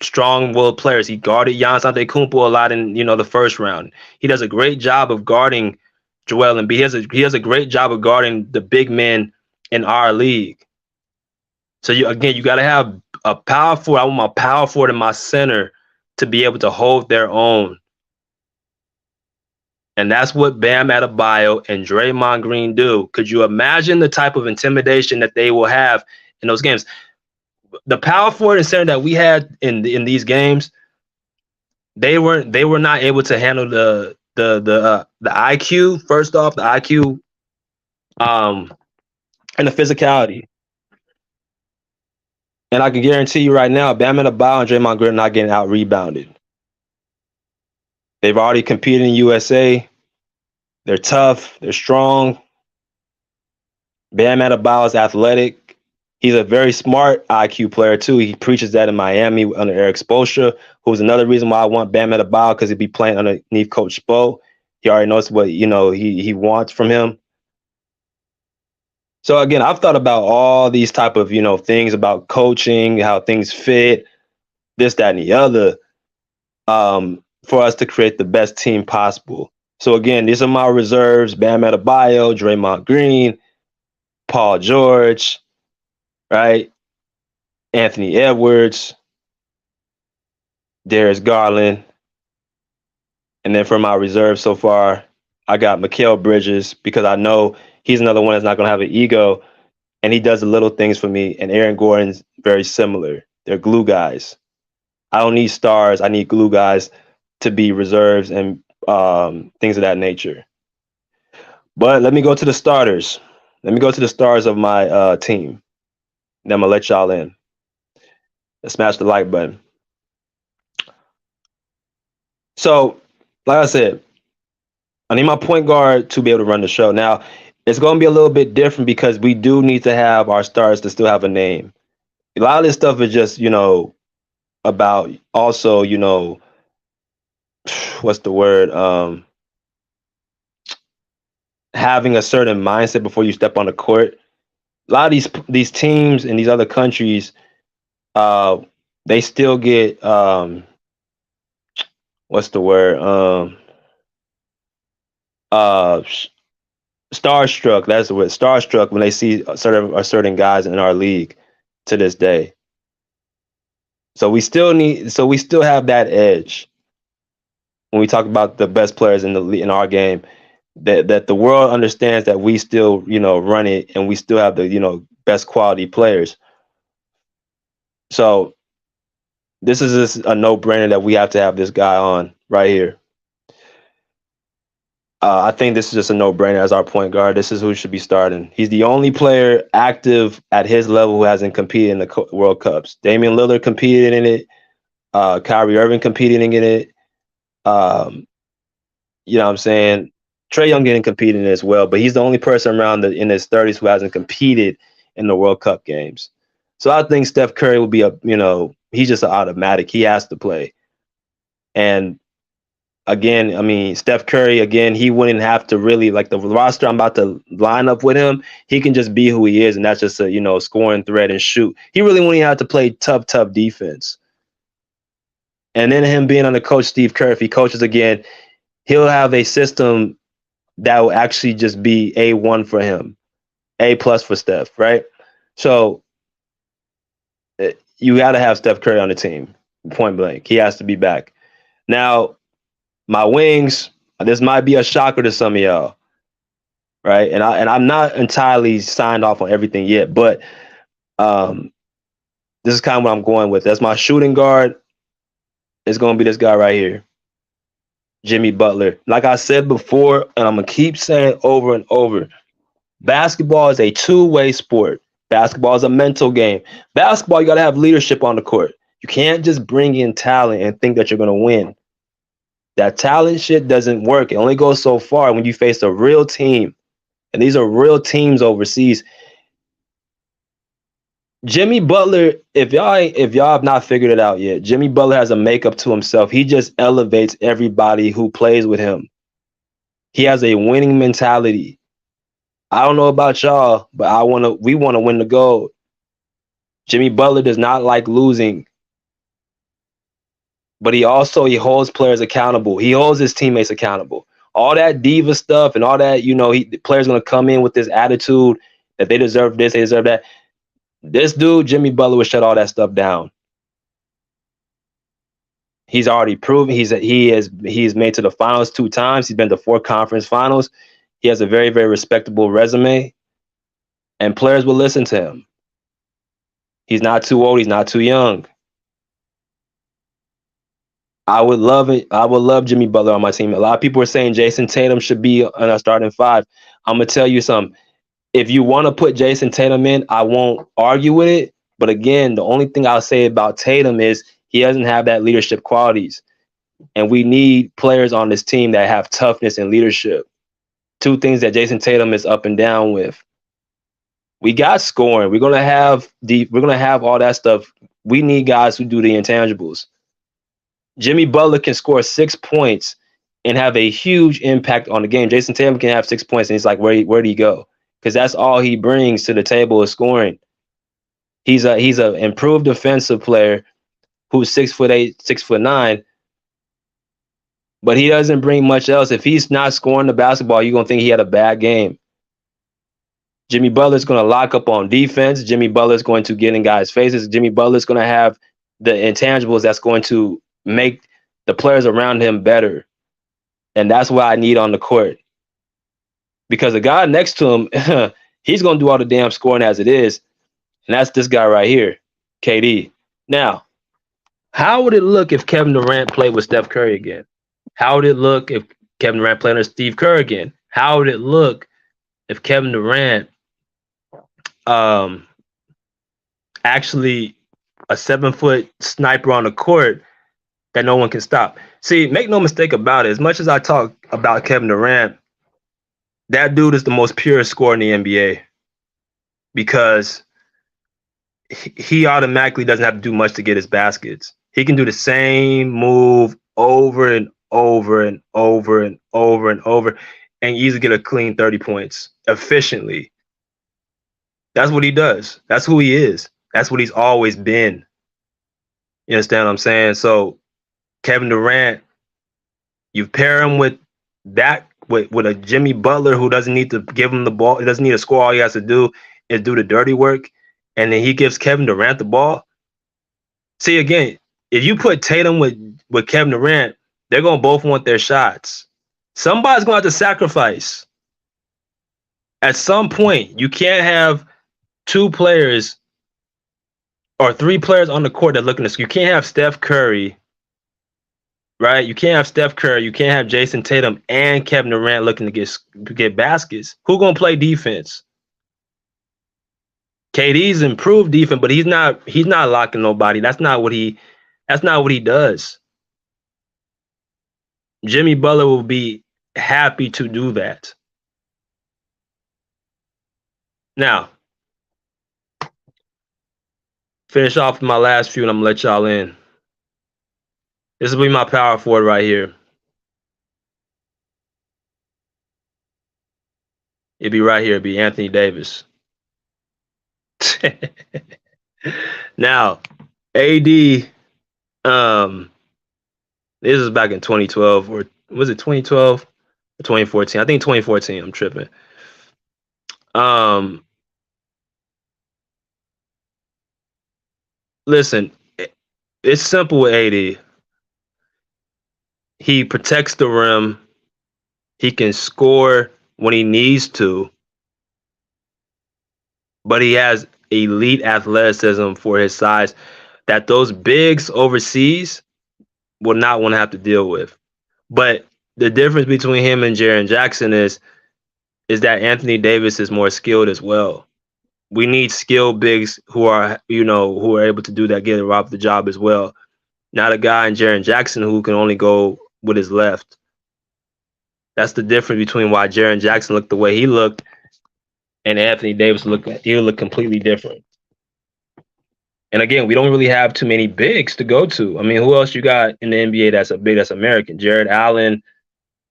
strong-willed players. He guarded Giannis Antetokounmpo a lot in the first round. He does a great job of guarding Joel Embiid. He has a great job of guarding the big men in our league. So you got to have a power forward. I want my power forward and my center to be able to hold their own. And that's what Bam Adebayo and Draymond Green do. Could you imagine the type of intimidation that they will have in those games? The power forward and center that we had in these games, they were not able to handle the IQ. First off, the IQ, and the physicality. And I can guarantee you right now, Bam Adebayo and Draymond Green are not getting out rebounded. They've already competed in USA. They're tough. They're strong. Bam Adebayo is athletic. He's a very smart IQ player, too. He preaches that in Miami under Eric Spoelstra, who's another reason why I want Bam Adebayo, because he'd be playing underneath Coach Spo. He already knows what, he wants from him. So, again, I've thought about all these type of, things about coaching, how things fit, this, that, and the other, for us to create the best team possible. So, again, these are my reserves: Bam Adebayo, Draymond Green, Paul George, right? Anthony Edwards, Darius Garland. And then for my reserve so far, I got Mikal Bridges, because I know he's another one that's not going to have an ego, and he does the little things for me. And Aaron Gordon's very similar. They're glue guys. I don't need stars. I need glue guys to be reserves and things of that nature. But let me go to the starters. Let me go to the stars of my team. Then I'm going to let y'all in. Let's smash the like button. So, like I said, I need my point guard to be able to run the show. Now, it's going to be a little bit different because we do need to have our stars to still have a name. A lot of this stuff is just, about also, what's the word? Having a certain mindset before you step on the court. A lot of these teams in these other countries, they still get what's the word? Starstruck. That's the word. Starstruck when they see certain guys in our league to this day. So we still have that edge when we talk about the best players in our game. That the world understands that we still, run it, and we still have the, best quality players. So this is just a no-brainer that we have to have this guy on right here. I think this is just a no-brainer as our point guard. This is who should be starting. He's the only player active at his level who hasn't competed in the World Cups. Damian Lillard competed in it. Kyrie Irving competed in it. You know what I'm saying? Trae Young didn't compete in it as well, but he's the only person around in his 30s who hasn't competed in the World Cup games. So I think Steph Curry will be he's just an automatic. He has to play. And again, I mean, Steph Curry, again, he wouldn't have to really, like, the roster I'm about to line up with him, he can just be who he is, and that's just a, scoring threat and shoot. He really wouldn't even have to play tough defense. And then him being under Coach Steve Kerr, if he coaches again, he'll have a system that will actually just be A1 for him, A+ for Steph, right? So you got to have Steph Curry on the team, point blank. He has to be back. Now, my wings, this might be a shocker to some of y'all, right? And I'm not entirely signed off on everything yet, but this is kind of what I'm going with. That's my shooting guard. It's going to be this guy right here, Jimmy Butler. Like I said before, and I'm going to keep saying over and over, basketball is a two-way sport. Basketball is a mental game. Basketball, you got to have leadership on the court. You can't just bring in talent and think that you're going to win. That talent shit doesn't work. It only goes so far when you face a real team. And these are real teams overseas. Jimmy Butler, if y'all have not figured it out yet, Jimmy Butler has a makeup to himself. He just elevates everybody who plays with him. He has a winning mentality. I don't know about y'all, but we want to win the gold. Jimmy Butler does not like losing. But he holds players accountable. He holds his teammates accountable. All that diva stuff and all that, the players going to come in with this attitude that they deserve this, they deserve that. This dude, Jimmy Butler, would shut all that stuff down. He's already proven he's made to the finals 2 times. He's been to 4 conference finals. He has a very, very respectable resume, and players will listen to him. He's not too old. He's not too young. I would love Jimmy Butler on my team. A lot of people are saying Jason Tatum should be on our starting 5. I'm going to tell you something. If you want to put Jason Tatum in, I won't argue with it. But again, the only thing I'll say about Tatum is he doesn't have that leadership qualities. And we need players on this team that have toughness and leadership. 2 things that Jason Tatum is up and down with. We got scoring. We're gonna have all that stuff. We need guys who do the intangibles. Jimmy Butler can score 6 points and have a huge impact on the game. Jason Tatum can have 6 points and he's like, where do he go? Because that's all he brings to the table is scoring. He's a improved defensive player who's 6'8", 6'9", but he doesn't bring much else. If he's not scoring the basketball, you're gonna think he had a bad game. Jimmy Butler's gonna lock up on defense. Jimmy Butler's going to get in guys' faces. Jimmy Butler's gonna have the intangibles that's going to make the players around him better. And that's what I need on the court. Because the guy next to him, he's going to do all the damn scoring as it is. And that's this guy right here, KD. Now, how would it look if Kevin Durant played with Steph Curry again? How would it look if Kevin Durant played under Steve Kerr again? How would it look if Kevin Durant actually a 7-foot sniper on the court that no one can stop? See, make no mistake about it. As much as I talk about Kevin Durant, that dude is the most pure scorer in the NBA because he automatically doesn't have to do much to get his baskets. He can do the same move over and over and over and over and over and easily get a clean 30 points efficiently. That's what he does. That's who he is. That's what he's always been. You understand what I'm saying? So Kevin Durant, you pair him with a Jimmy Butler who doesn't need to give him the ball. He doesn't need to score. All he has to do is do the dirty work. And then he gives Kevin Durant the ball. See, again, if you put Tatum with Kevin Durant, they're going to both want their shots. Somebody's going to have to sacrifice. At some point, you can't have 2 players or 3 players on the court that look in this. You can't have Steph Curry, right? You can't have Steph Curry. You can't have Jason Tatum and Kevin Durant looking to get baskets. Who's going to play defense? KD's improved defense, but he's not locking nobody. That's not what he does. Jimmy Butler will be happy to do that. Now, finish off with my last few and I'm gonna let y'all in. This will be my power forward right here. It'd be right here. It'd be Anthony Davis. Now, AD, this is back in 2012, or was it 2012 or 2014? I think 2014. I'm tripping. Listen, it's simple with AD. He protects the rim. He can score when he needs to. But he has elite athleticism for his size that those bigs overseas will not want to have to deal with. But the difference between him and Jaren Jackson is that Anthony Davis is more skilled as well. We need skilled bigs who are able to do that, get off the job as well. Not a guy in Jaren Jackson who can only go with his left. That's the difference between why Jaren Jackson looked the way he looked and Anthony Davis he'll look completely different. And again, we don't really have too many bigs to go to. I mean, who else you got in the NBA that's a big, that's American? Jared Allen,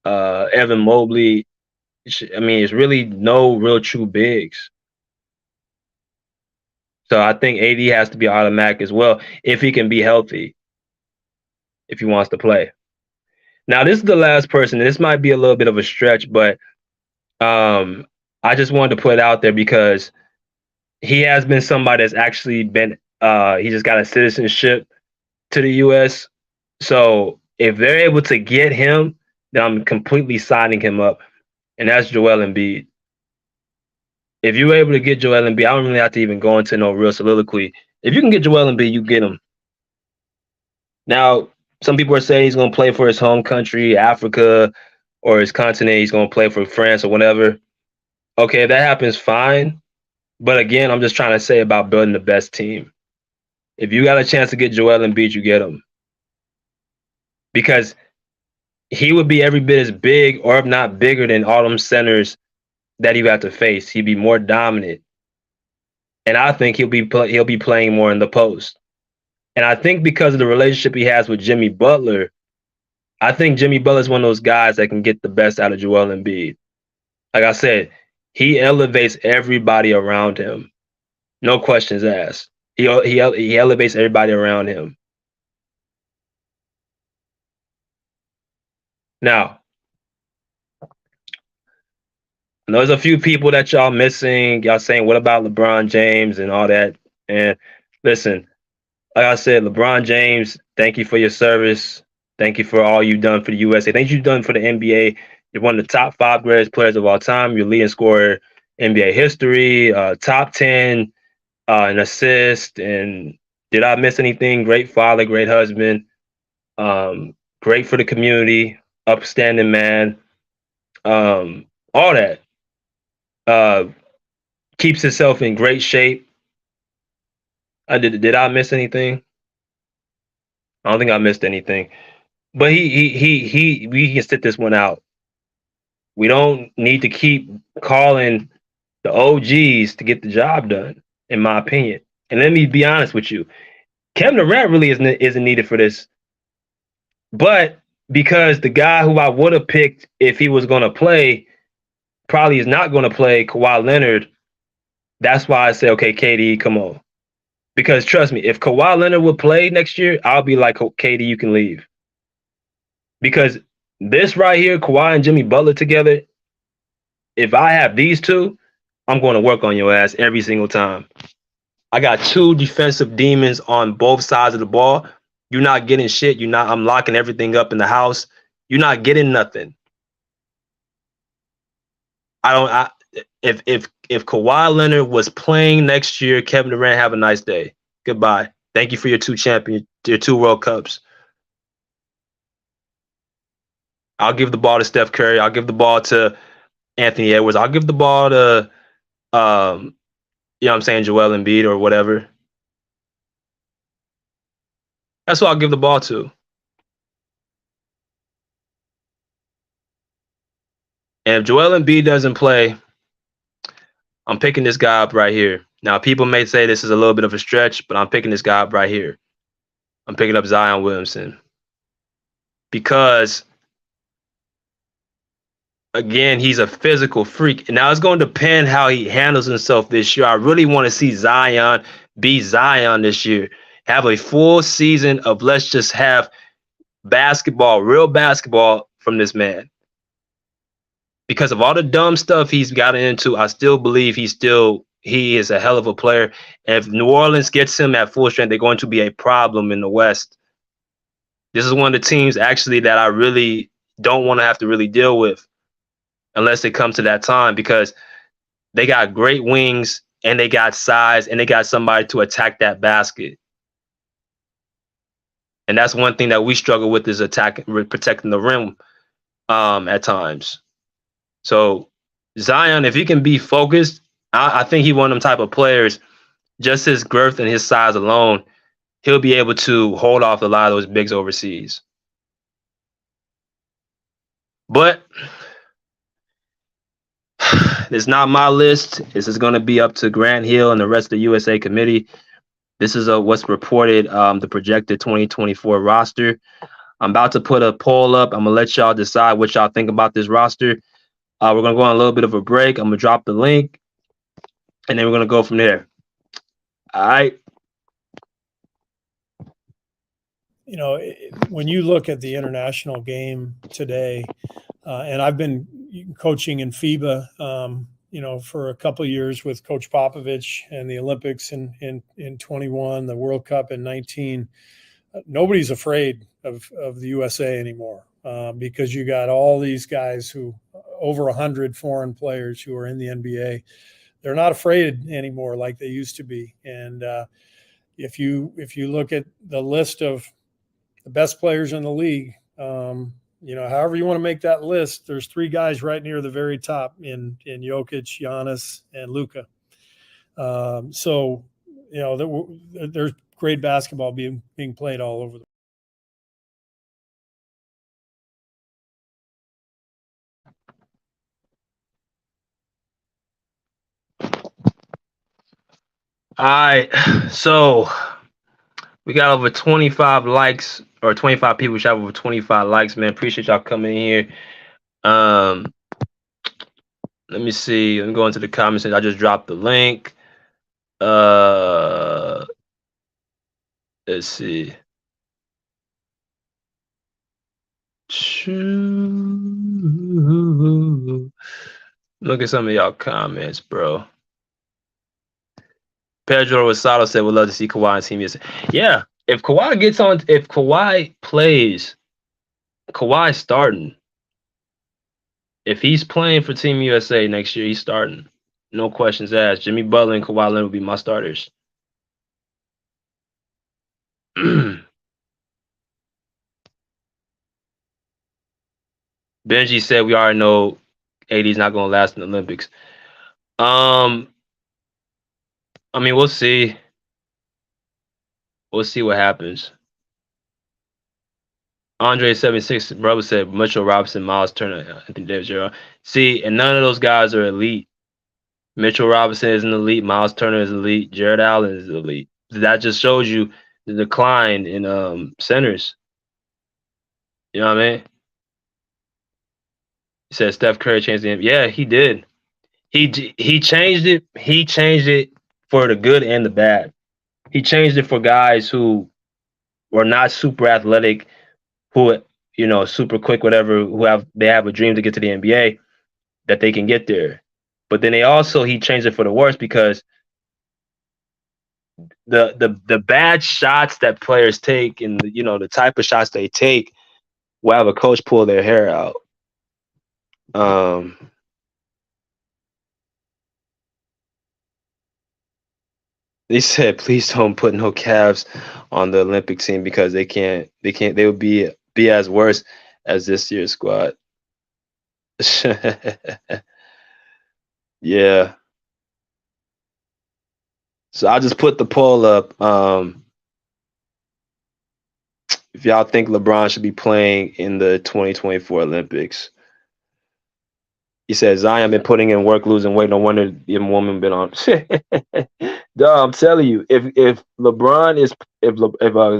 Evan Mobley. I mean, it's really no real true bigs. So I think AD has to be automatic as well if he can be healthy, if he wants to play. Now, this is the last person. This might be a little bit of a stretch, but I just wanted to put it out there because he has been somebody that's actually been he just got a citizenship to the US. So if they're able to get him, then I'm completely signing him up. And that's Joel Embiid. If you're able to get Joel Embiid, I don't really have to even go into no real soliloquy. If you can get Joel Embiid, you get him. Now, some people are saying he's going to play for his home country, Africa, or his continent. He's going to play for France or whatever. Okay, if that happens, fine. But again, I'm just trying to say about building the best team. If you got a chance to get Joel Embiid, you get him. Because he would be every bit as big, or if not bigger, than all them centers that you have to face. He'd be more dominant. And I think he'll be playing more in the post. And I think because of the relationship he has with Jimmy Butler, I think Jimmy Butler is one of those guys that can get the best out of Joel Embiid. Like I said, he elevates everybody around him. No questions asked. He elevates everybody around him. Now, I know there's a few people that y'all missing. Y'all saying, what about LeBron James and all that? And listen, like I said, LeBron James, thank you for your service. Thank you for all you've done for the USA. Thank you done for the NBA. You're one of the top 5 greatest players of all time. You're leading scorer NBA history, top 10 in assist. And did I miss anything? Great father, great husband, great for the community, upstanding man, all that. Keeps himself in great shape. Did I miss anything? I don't think I missed anything. But we can sit this one out. We don't need to keep calling the OGs to get the job done, in my opinion. And let me be honest with you. Kevin Durant really isn't needed for this. But because the guy who I would have picked if he was going to play probably is not going to play, Kawhi Leonard, that's why I say, okay, KD, come on. Because trust me, if Kawhi Leonard would play next year, I'll be like, oh, KD, you can leave. Because this right here, Kawhi and Jimmy Butler together, if I have these two, I'm going to work on your ass every single time. I got 2 defensive demons on both sides of the ball. You're not getting shit. I'm locking everything up in the house. You're not getting nothing. If Kawhi Leonard was playing next year, Kevin Durant, have a nice day. Goodbye. Thank you for your 2 World Cups. I'll give the ball to Steph Curry. I'll give the ball to Anthony Edwards. I'll give the ball to, you know what I'm saying, Joel Embiid or whatever. That's who I'll give the ball to. And if Joel Embiid doesn't play, I'm picking this guy up right here. Now, people may say this is a little bit of a stretch, but I'm picking this guy up right here. I'm picking up Zion Williamson. Because, again, he's a physical freak. Now, it's going to depend how he handles himself this year. I really want to see Zion be Zion this year. Have a full season of let's just have basketball, real basketball from this man. Because of all the dumb stuff he's gotten into, I still believe he is a hell of a player. And if New Orleans gets him at full strength, they're going to be a problem in the West. This is one of the teams actually that I really don't want to have to really deal with unless it comes to that time, because they got great wings and they got size and they got somebody to attack that basket. And that's one thing that we struggle with is protecting the rim at times. So Zion, if he can be focused, I think he's one of them type of players, just his girth and his size alone, he'll be able to hold off a lot of those bigs overseas. But it's not my list. This is going to be up to Grant Hill and the rest of the USA committee. This is what's reported, the projected 2024 roster. I'm about to put a poll up. I'm going to let y'all decide what y'all think about this roster. We're going to go on a little bit of a break. I'm going to drop the link, and then we're going to go from there. All right. You know, when you look at the international game today, and I've been coaching in FIBA, you know, for a couple of years with Coach Popovich and the Olympics in 21, the World Cup in 19. Nobody's afraid of the USA anymore because you got all these guys who over 100 foreign players who are in the NBA. They're not afraid anymore like they used to be. And if you look at the list of the best players in the league, you know, however you want to make that list, there's three guys right near the very top in Jokic, Giannis, and Luka. So, you know, there's great basketball being played all over the world. All right. So we got over 25 likes, or 25 people should have over 25 likes, man. Appreciate y'all coming in here. Let me see. Let me go into the comments. I just dropped the link. Let's see. Look at some of y'all comments, bro. Pedro Rosado said, "Would love to see Kawhi on Team USA." Yeah, if Kawhi plays, Kawhi's starting. If he's playing for Team USA next year, he's starting. No questions asked. Jimmy Butler and Kawhi Leonard will be my starters. Benji said we already know AD's not going to last in the Olympics. I mean, we'll see. We'll see what happens. Andre 76 brother said Mitchell Robinson, Miles Turner, Anthony Davis. See, and none of those guys are elite. Mitchell Robinson is an elite. Miles Turner is elite. Jared Allen is elite. That just shows you the decline in centers. You know what I mean? He said Steph Curry changed the NBA. Yeah, he did. He changed it. He changed it for the good and the bad. He changed it for guys who were not super athletic, who, you know, super quick, whatever, who have a dream to get to the NBA, that they can get there. But then he changed it for the worse, because the bad shots that players take, and you know, the type of shots they take, will have a coach pull their hair out. They said, please don't put no Cavs on the Olympic team, because they would be as worse as this year's squad. Yeah. So I just put the poll up. If y'all think LeBron should be playing in the 2024 Olympics. He said Zion been putting in work, losing weight. No wonder the woman been on. Duh, I'm telling you, if LeBron is if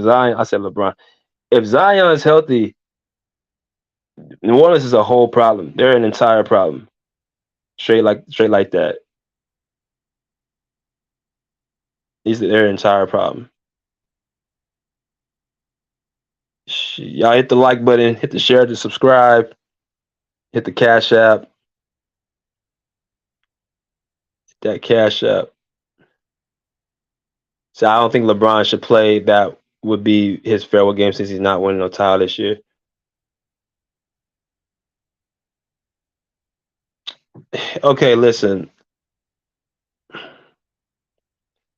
Zion, I said LeBron. If Zion is healthy, New Orleans is a whole problem. They're an entire problem. Straight like that. They're an entire problem. Y'all hit the like button, hit the share, to subscribe, hit the Cash App. Hit that Cash App. So I don't think LeBron should play. That would be his farewell game, since he's not winning no title this year. Okay, listen.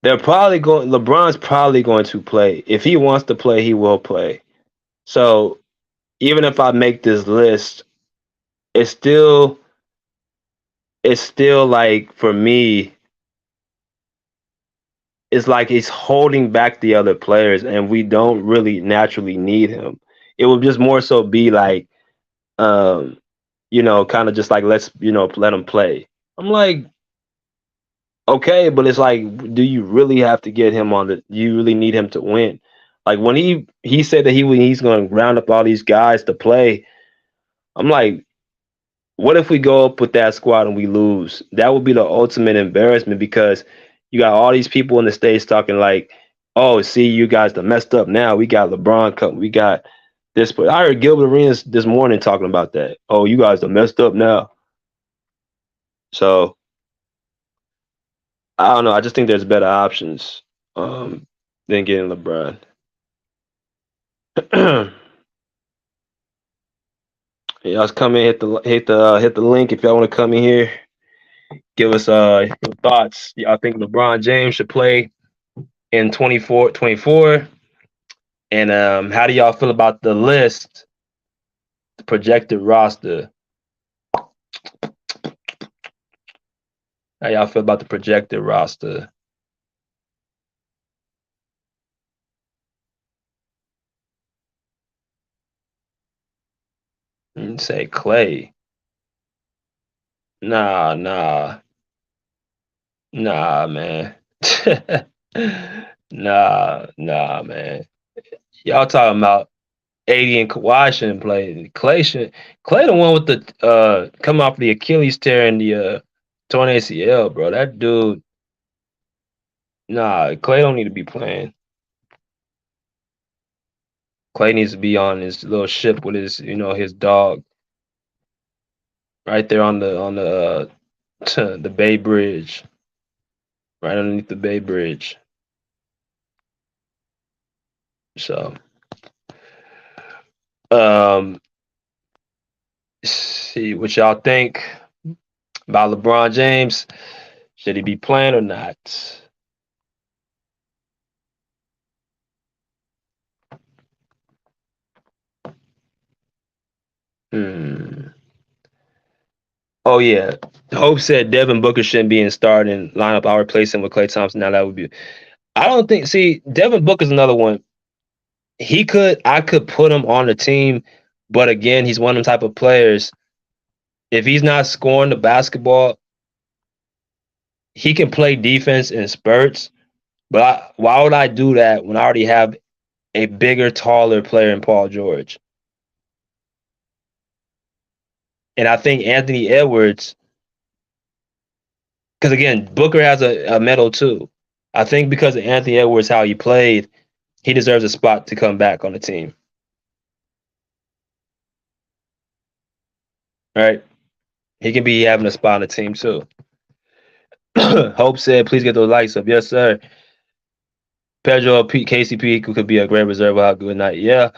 LeBron's probably going to play. If he wants to play, he will play. So even if I make this list, it's still like, for me, it's like he's holding back the other players, and we don't really naturally need him. It would just more so be like, kind of just like let's let him play. I'm like, okay, but it's like, do you really have to get him on the? Do you really need him to win? Like when he said that he's going to round up all these guys to play. I'm like, what if we go up with that squad and we lose? That would be the ultimate embarrassment because you got all these people in the States talking like, oh, see, you guys are messed up now. We got LeBron coming. We got this. But I heard Gilbert Arenas this morning talking about that. Oh, you guys are messed up now. So I don't know. I just think there's better options than getting LeBron. Y'all come in, hit the link if y'all want to come in here. Give us your thoughts. Y'all think LeBron James should play in 24? And how do y'all feel about the list, the projected roster? How y'all feel about the projected roster? Say Clay. Nah, man. Nah, man. Y'all talking about 80 and Kawhi shouldn't play. Clay the one with the come off the Achilles tear and the torn ACL, bro. That dude, nah, Clay don't need to be playing. Clay needs to be on his little ship with his dog right there on the Bay Bridge, right underneath the Bay Bridge. So, see what y'all think about LeBron James. Should he be playing or not? Oh yeah. Hope said Devin Booker shouldn't be in starting lineup. I'll replace him with Klay Thompson. Now that would be. I don't think. See, Devin Booker's another one. I could put him on the team, but again, he's one of the type of players. If he's not scoring the basketball, he can play defense in spurts. But why would I do that when I already have a bigger, taller player in Paul George? And I think Anthony Edwards, because again, Booker has a medal too. I think because of Anthony Edwards, how he played, he deserves a spot to come back on the team. Right? He can be having a spot on the team too. Hope said, please get those likes up. Yes, sir. Pedro KCP could be a great reserve. Have a good night. Yeah.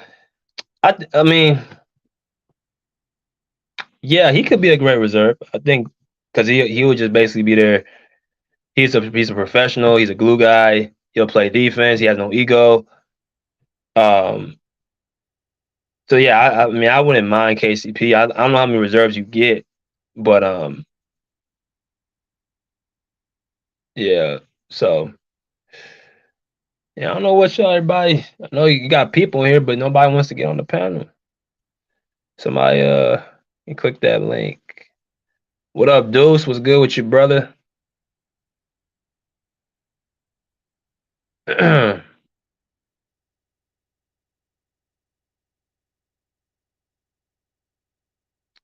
I mean, yeah, he could be a great reserve. I think because he would just basically be there. He's a professional. He's a glue guy. He'll play defense. He has no ego. So yeah, I mean, I wouldn't mind KCP. I don't know how many reserves you get, but yeah. So yeah, I don't know what y'all everybody. I know you got people in here, but nobody wants to get on the panel. Somebody you click that link. What up, Deuce? What's good with you, brother?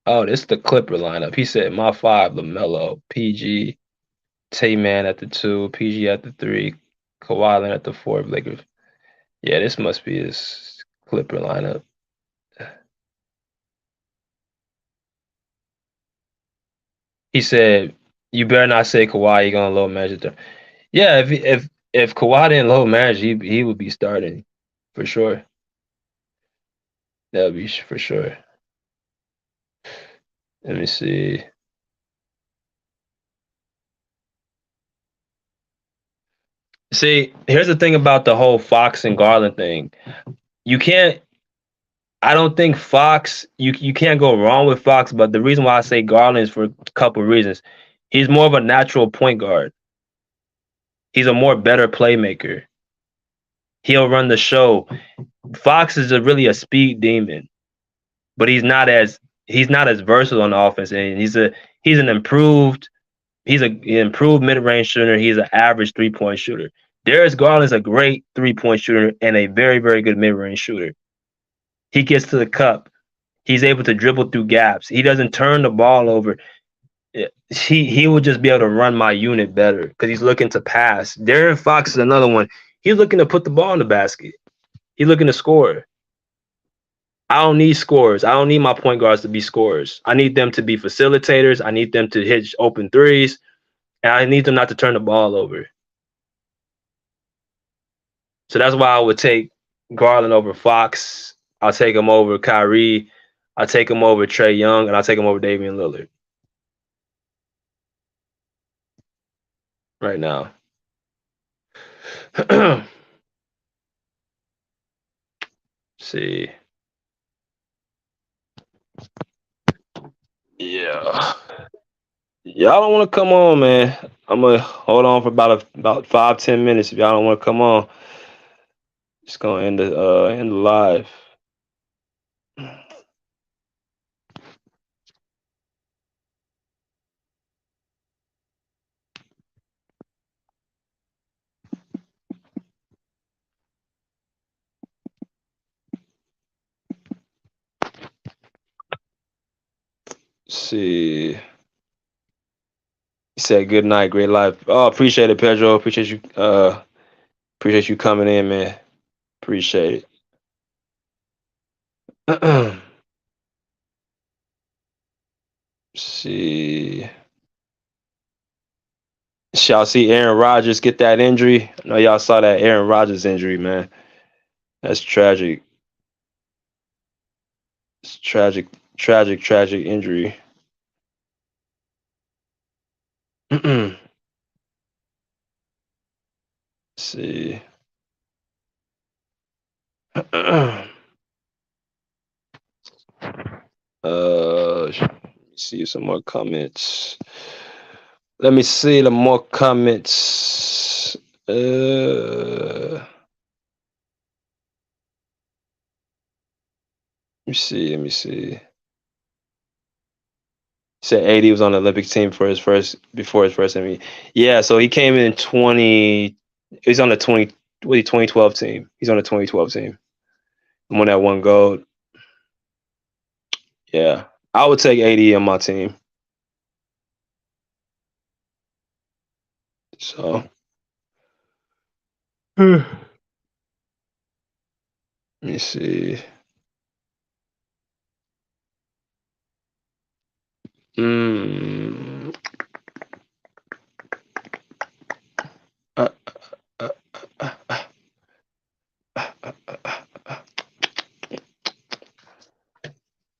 Oh, this is the Clipper lineup. He said my five, LaMelo, PG, Tay-Man at the 2, PG at the 3, Kawhi Leonard at the 4, Lakers. Yeah, this must be his Clipper lineup. He said, "You better not say Kawhi. You're gonna low manage it." Yeah, if Kawhi didn't low manage, he would be starting for sure. That would be for sure. Let me see. See, here's the thing about the whole Fox and Garland thing. You can't. I don't think Fox. You can't go wrong with Fox, but the reason why I say Garland is for a couple of reasons. He's more of a natural point guard. He's a more better playmaker. He'll run the show. Fox is really a speed demon, but he's not as he's not as versatile on the offense, and he's an improved mid-range shooter. He's an average 3-point shooter. Darius Garland's a great 3-point shooter and a very, very good mid-range shooter. He gets to the cup. He's able to dribble through gaps. He doesn't turn the ball over. He will just be able to run my unit better because he's looking to pass. Darren Fox is another one. He's looking to put the ball in the basket. He's looking to score. I don't need scorers. I don't need my point guards to be scorers. I need them to be facilitators. I need them to hit open threes. And I need them not to turn the ball over. So that's why I would take Garland over Fox. I'll take him over Kyrie. I'll take him over Trae Young. And I'll take him over Damian Lillard. Right now. See. Yeah. Y'all don't want to come on, man. I'm gonna hold on for about 5-10 minutes. If y'all don't want to come on, just gonna end the live. See. He said good night, great life. Oh, appreciate it, Pedro. Appreciate you coming in, man. Appreciate it. See. Y'all see Aaron Rodgers get that injury? I know y'all saw that Aaron Rodgers injury, man. That's tragic. It's tragic injury. See. Let me see some more comments. Let me see the more comments. Let me see. He said AD was on the Olympic team before his first MVP. Yeah, so he came in 20. He's on the 2012 team. He's on the 2012 team. Won that one gold. Yeah, I would take AD on my team. So, let me see. Mm. Uh, uh, uh,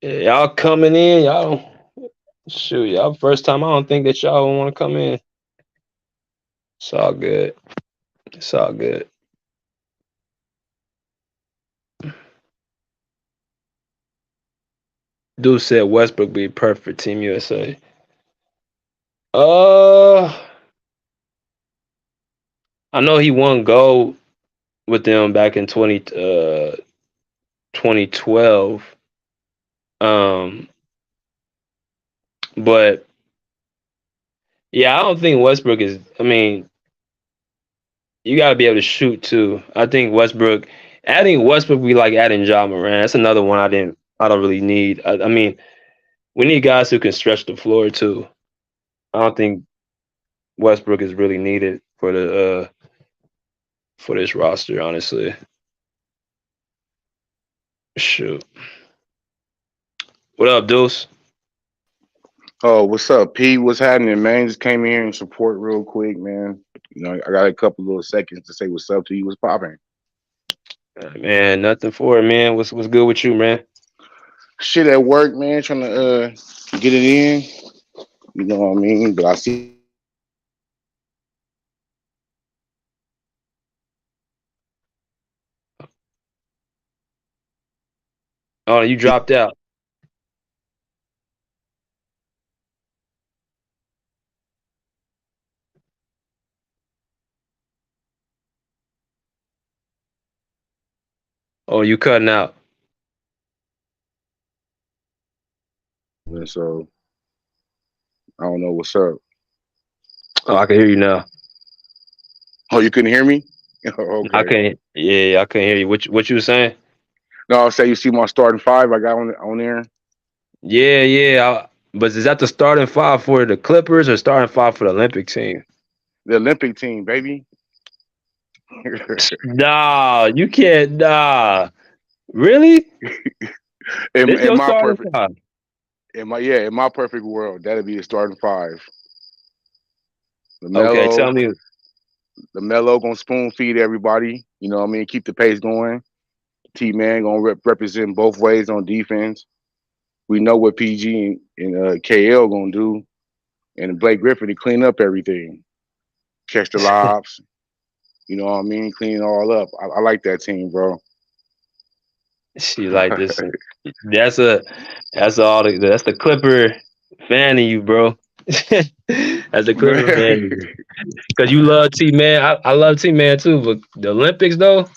yeah, y'all coming in, y'all. Shoot, y'all first time. I don't think that y'all want to come in. It's all good. It's all good. Dude said Westbrook be perfect Team USA. I know he won gold with them back in 2012. But yeah, I don't think Westbrook is. I mean, you got to be able to shoot too. I think adding Westbrook be like adding Ja Morant. That's another one I don't really need. I mean, we need guys who can stretch the floor too. I don't think Westbrook is really needed for this roster, honestly. Shoot. What up, Deuce? Oh, what's up, P? What's happening, man? Just came in here and support real quick, man. You know, I got a couple little seconds to say what's up to you. What's popping? Man, nothing for it, man. What's good with you, man? Shit at work, man. Trying to get it in. You know what I mean? But I see. Oh, you dropped out. Oh, you cutting out. And so I don't know what's up. Oh, I can hear you now. Oh, you couldn't hear me? I Okay. can't. Yeah, I can't hear you. What you were saying? No, I'll say you see my starting five I got on there. Yeah, yeah. But is that the starting five for the Clippers or starting five for the Olympic team? The Olympic team, baby. Nah, you can't. Nah, really? This in your my starting perfect five? in my perfect world, that'd be the starting five. Okay, LaMelo, tell me. LaMelo gonna spoon feed everybody. You know what I mean? Keep the pace going. T-Man gonna represent both ways on defense. We know what PG and KL gonna do, and Blake Griffin to clean up everything, catch the lobs. You know what I mean? Clean it all up. I like that team, bro. She like this. That's a. That's the Clipper fan of you, bro. That's the Clipper fan of you. Cause you love T Man. I love T Man too. But the Olympics though.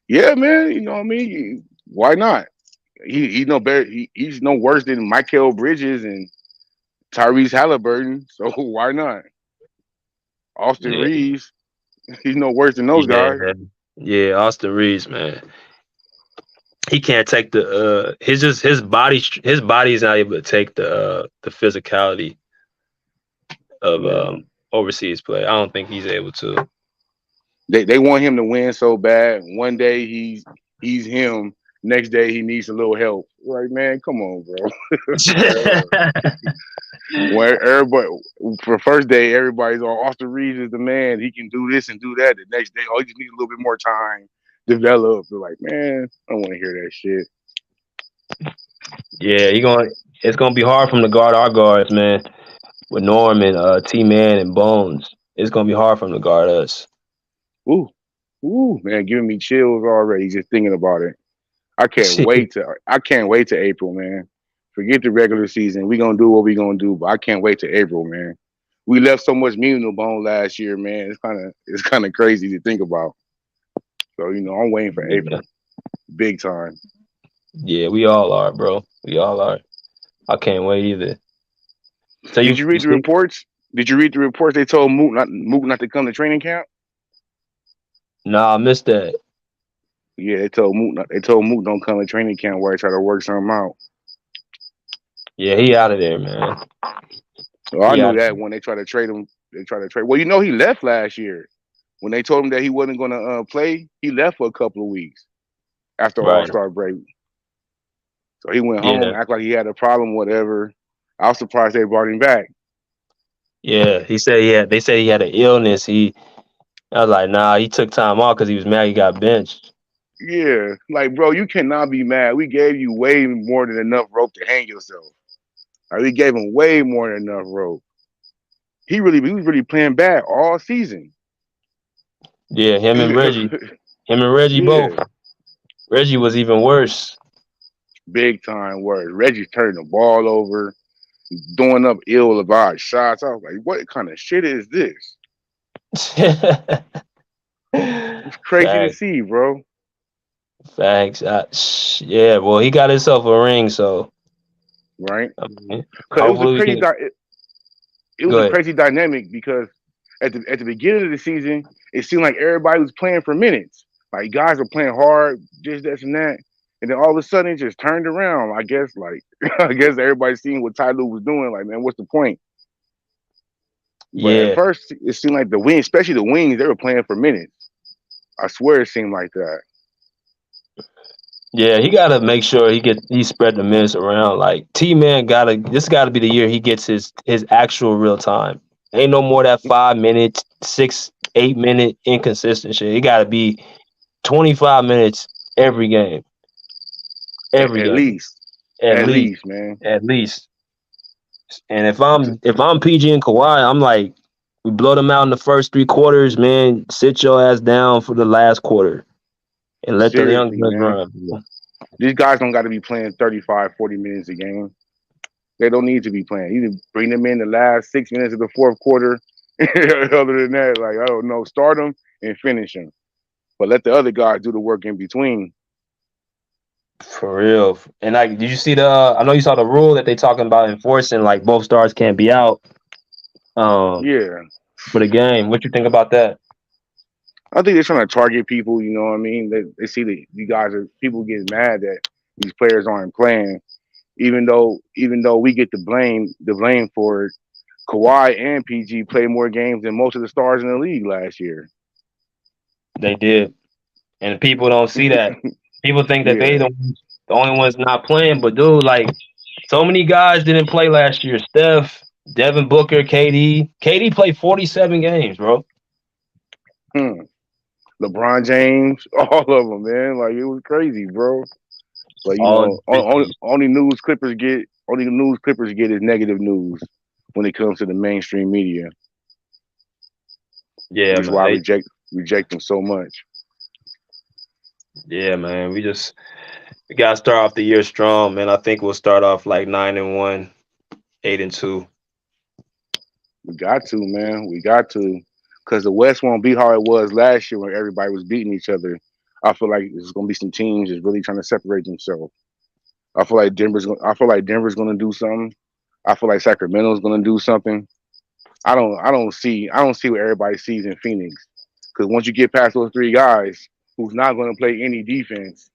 Yeah, man. You know what I mean? Why not? He no better. He's no worse than Michael Bridges and Tyrese Halliburton. So why not? Austin Yeah, Reeves. He's no worse than those yeah, guys. yeah. Austin Reeves, man. He can't take the his body is not able to take the physicality of Yeah. overseas play. I don't think he's able to. They want him to win so bad. One day he's him. Next day he needs a little help. Like, man, come on, bro. Where everybody for first day, everybody's on Austin Reeves is the man. He can do this and do that. The next day, oh, he just needs a little bit more time, develop. They're like, man, I don't want to hear that shit. Yeah, it's gonna be hard for him to guard our guards, man. With Norm and T Man and Bones, it's gonna be hard for him to guard us. Ooh, ooh, man, giving me chills already just thinking about it. I can't wait to April, man. Forget the regular season. We gonna do what we gonna do, but I can't wait to April, man. We left so much meat on the bone last year, man. It's kind of crazy to think about. So I'm waiting for Yeah, April, big time. yeah, we all are, bro. We all are. I can't wait either. So Did you you you read the see? reports? Did you read the reports? They told Mook not to come to training camp. Nah, I missed that. Yeah, they told Mook don't come to training camp where he try to work something out. Yeah, he out of there, man. So I He knew out of that there. when they tried to trade him, they tried to trade. Well, he left last year when they told him that he wasn't going to play. He left for a couple of weeks after All Right. Star break. So he went home, Yeah. act like he had a problem, whatever. I was surprised they brought him back. Yeah. He said he had. They said he had an illness. I was like, nah. He took time off because he was mad he got benched. Yeah, like bro, you cannot be mad. We gave you way more than enough rope to hang yourself. Like, we gave him way more than enough rope. He was really playing bad all season. Yeah. Him and Reggie both. Yeah, Reggie was even worse. big time words. Reggie turning the ball over, doing up ill-advised shots. I was like, what kind of shit is this? It's crazy to Facts. see, bro. Facts. Yeah. Well, he got himself a ring, so Right? I mean, Cause hopefully we can it was go a ahead. crazy dynamic because at the beginning of the season, it seemed like everybody was playing for minutes. Like guys were playing hard, this, and that. And then all of a sudden it just turned around. I guess like I guess everybody seen what Ty Lue was doing. Like, man, what's the point? But at Yeah. first it seemed like the wings, especially the wings, they were playing for minutes. I swear it seemed like that. Yeah, he gotta make sure he spread the minutes around. Like T Man this gotta be the year he gets his actual real time. Ain't no more that 5 minutes, 6, 8 minute inconsistent shit. It gotta be 25 minutes every game. Every At game. least. At At least. least, man. At least. And if I'm PG and Kawhi, I'm like, we blow them out in the first 3 quarters, man. Sit your ass down for the last quarter and let the young Seriously, guns man. run. Bro. These guys don't got to be playing 35, 40 minutes a game. They don't need to be playing. You can bring them in the last 6 minutes of the fourth quarter. Other than that, like, I don't know, start them and finish them. But let the other guys do the work in between. For real. And like, did you see the? I know you saw the rule that they talking about enforcing. Like, both stars can't be out. Yeah. For the game. What you think about that? I think they're trying to target people, you know what I mean? They see that you guys are people getting mad that these players aren't playing, even though we get the blame for it. Kawhi and PG played more games than most of the stars in the league last year. They did, and people don't see that. People think that they Yeah. the only ones not playing, but dude, like so many guys didn't play last year. Steph, Devin Booker, KD. KD played 47 games, bro. Hmm. LeBron James, all of them, man. Like it was crazy, bro. But All only news Clippers get is negative news when it comes to the mainstream media, yeah, which is man. why I reject them so much. Yeah, man. We gotta start off the year strong, man. I think we'll start off like 9-1, 8-2. We got to, man. We got to, because the West won't be how it was last year when everybody was beating each other. I feel like there's gonna be some teams that's really trying to separate themselves. I feel like Denver's gonna do something. I feel like Sacramento's gonna do something. I don't see what everybody sees in Phoenix. Because once you get past those three guys, who's not going to play any defense,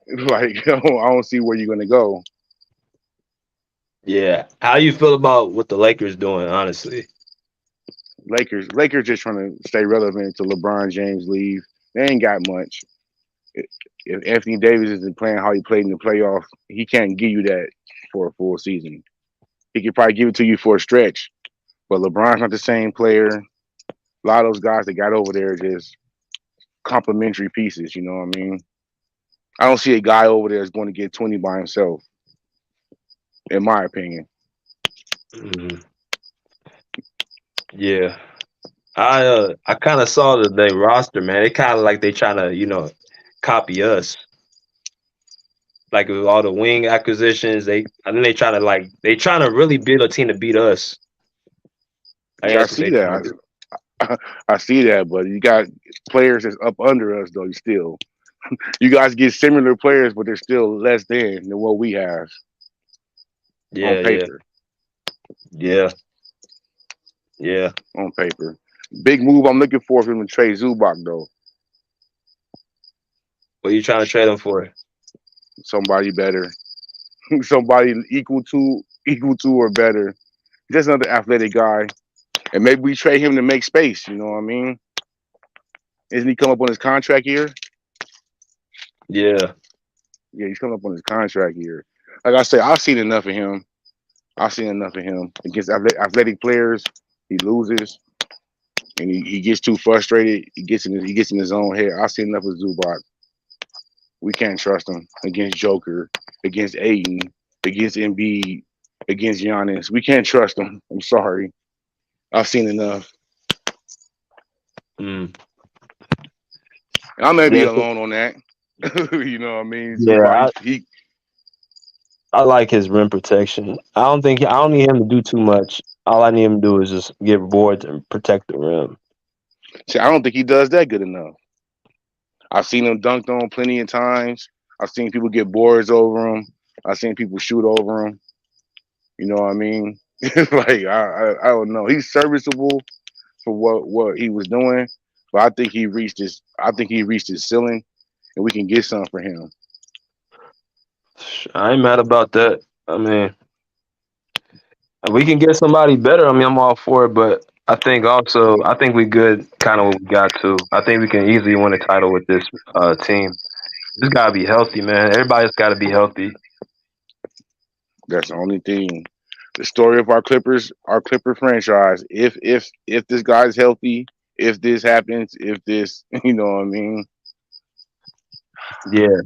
like I don't see where you're going to go. Yeah. How you feel about what the Lakers doing, honestly? Lakers just trying to stay relevant until LeBron James leave. They ain't got much. If Anthony Davis isn't playing how he played in the playoffs, he can't give you that for a full season. He could probably give it to you for a stretch, but LeBron's not the same player. A lot of those guys that got over there are just complimentary pieces. You know what I mean? I don't see a guy over there that's going to get 20 by himself, in my opinion. Mhm. Yeah. I kind of saw the roster, man. It kind of like they trying to, copy us. Like with all the wing acquisitions, I think they trying to really build a team to beat us. I Yeah, I guess what see they trying to that. do. I see that, but you got players that's up under us though. Still, you guys get similar players, but they're still less than what we have on Yeah, yeah, paper. yeah, yeah. On paper, big move I'm looking for from the trade Zubac though. What you trying to trade them for? Somebody better, somebody equal to or better. Just another athletic guy, and maybe we trade him to make space. You know what I mean? Isn't he come up on his contract year? Yeah, Yeah, he's coming up on his contract year. Like I said, I've seen enough of him. I've seen enough of him against athletic players. He loses and he gets too frustrated. He gets in his own head. I've seen enough of Zubac. We can't trust him against Joker, against Aiden, against Embiid, against Giannis. We can't trust him. I'm sorry. I've seen enough. mm. And I may be Yeah, alone on that. You know what I mean? yeah. Zubac, he I like his rim protection. I don't need him to do too much. All I need him to do is just get boards and protect the rim. see, I don't think he does that good enough. I've seen him dunked on plenty of times. I've seen people get boards over him. I've seen people shoot over him. You know what I mean? Like I don't know. He's serviceable for what he was doing, but I think he reached his ceiling, and we can get something for him. I ain't mad about that. I mean, we can get somebody better. I mean, I'm all for it, but I think we good kind of what we got to. I think we can easily win a title with this team. Just gotta be healthy, man. Everybody's gotta be healthy. That's the only thing. The story of our Clipper franchise. If this guy's healthy, if this happens, if this, you know what I mean. Yeah.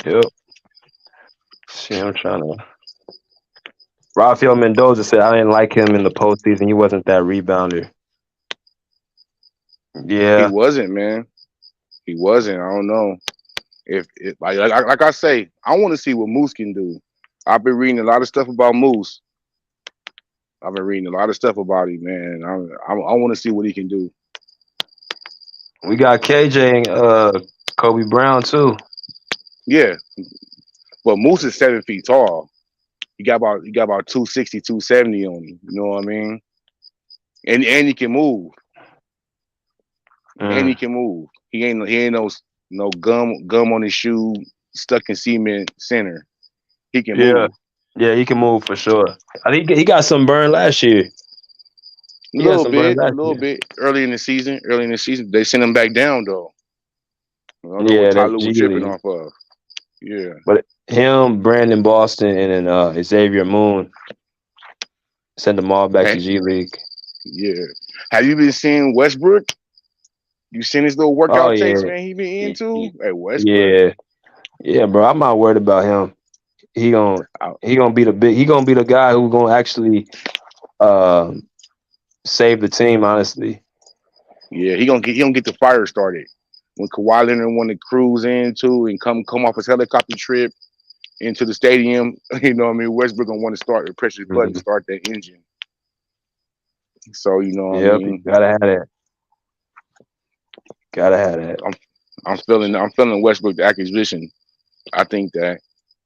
Yep. See, I'm trying to. Rafael Mendoza said I didn't like him in the postseason. He wasn't that rebounder. He Yeah. wasn't, man. He wasn't. I don't know. If like I say, I want to see what Moose can do. I've been reading a lot of stuff about Moose. I've been reading a lot of stuff about him, man. I want to see what he can do. We got KJ and Kobe Brown too. Yeah, But Moose is 7 feet tall. He got about 260, 270 on him. You know what I mean? And he can move. And he can move. He ain't no gum on his shoe, stuck in cement center. He can move. Yeah, he can move for sure. I think he got some burn last year. A little bit. Early in the season, they sent him back down though. I don't know what Tyler was tripping off of. Yeah. But him, Brandon Boston, and then Xavier Moon sent them all back to G League. Yeah. Have you been seeing Westbrook? You seen his little workout tapes, man? He been into at Westbrook. Yeah, bro. I'm not worried about him. He gonna be the guy who's gonna actually save the team. Honestly. Yeah, he gonna get the fire started. When Kawhi Leonard want to cruise into and come off his helicopter trip into the stadium, you know what I mean? Westbrook gonna want to start the pressure button, start that engine. So you know what I mean? Gotta have that. Gotta have that. I'm feeling Westbrook acquisition. I think that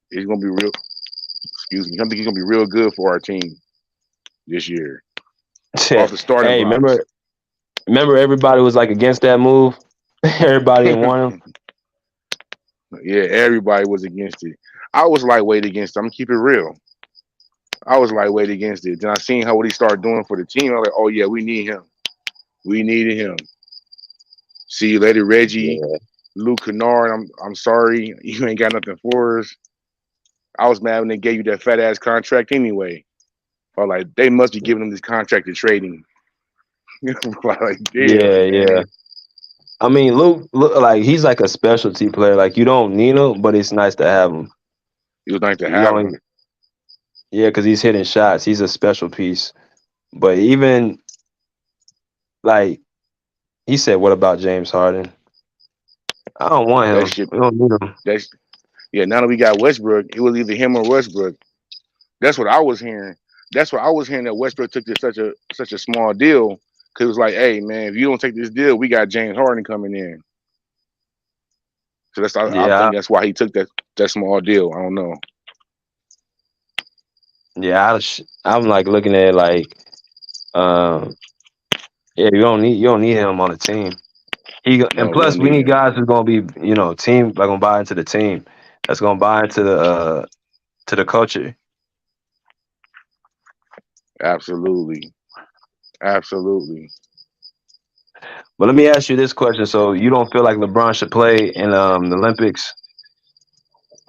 he's gonna be real. Excuse me. I think he's gonna be real good for our team this year. Off the starting blocks. Remember everybody was like against that move. Everybody didn't want him. Yeah, everybody was against it. I was lightweight against it. I'm gonna keep it real. I was lightweight against it. Then I seen what he started doing for the team. I was like, oh yeah, we need him. We needed him. See you later, Reggie. Yeah. Luke Kennard, I'm sorry. You ain't got nothing for us. I was mad when they gave you that fat ass contract anyway. Or like they must be giving him this contract to trade him. Like, yeah. I mean, Luke, like he's like a specialty player. Like you don't need him, but it's nice to have him. It was nice to have him. Yeah, because he's hitting shots. He's a special piece. But even like he said, what about James Harden? I don't want him. We don't need him. Now that we got Westbrook, it was either him or Westbrook. That's what I was hearing. That Westbrook took this such a small deal. Cause it was like, hey man, if you don't take this deal, we got James Harden coming in. So I think that's why he took that small deal. I don't know. Yeah, I'm like looking at it like, you don't need him on the team. Plus we need guys who's gonna be, team like gonna buy into the team. That's gonna buy into the culture. Absolutely. But let me ask you this question: so you don't feel like LeBron should play in the Olympics?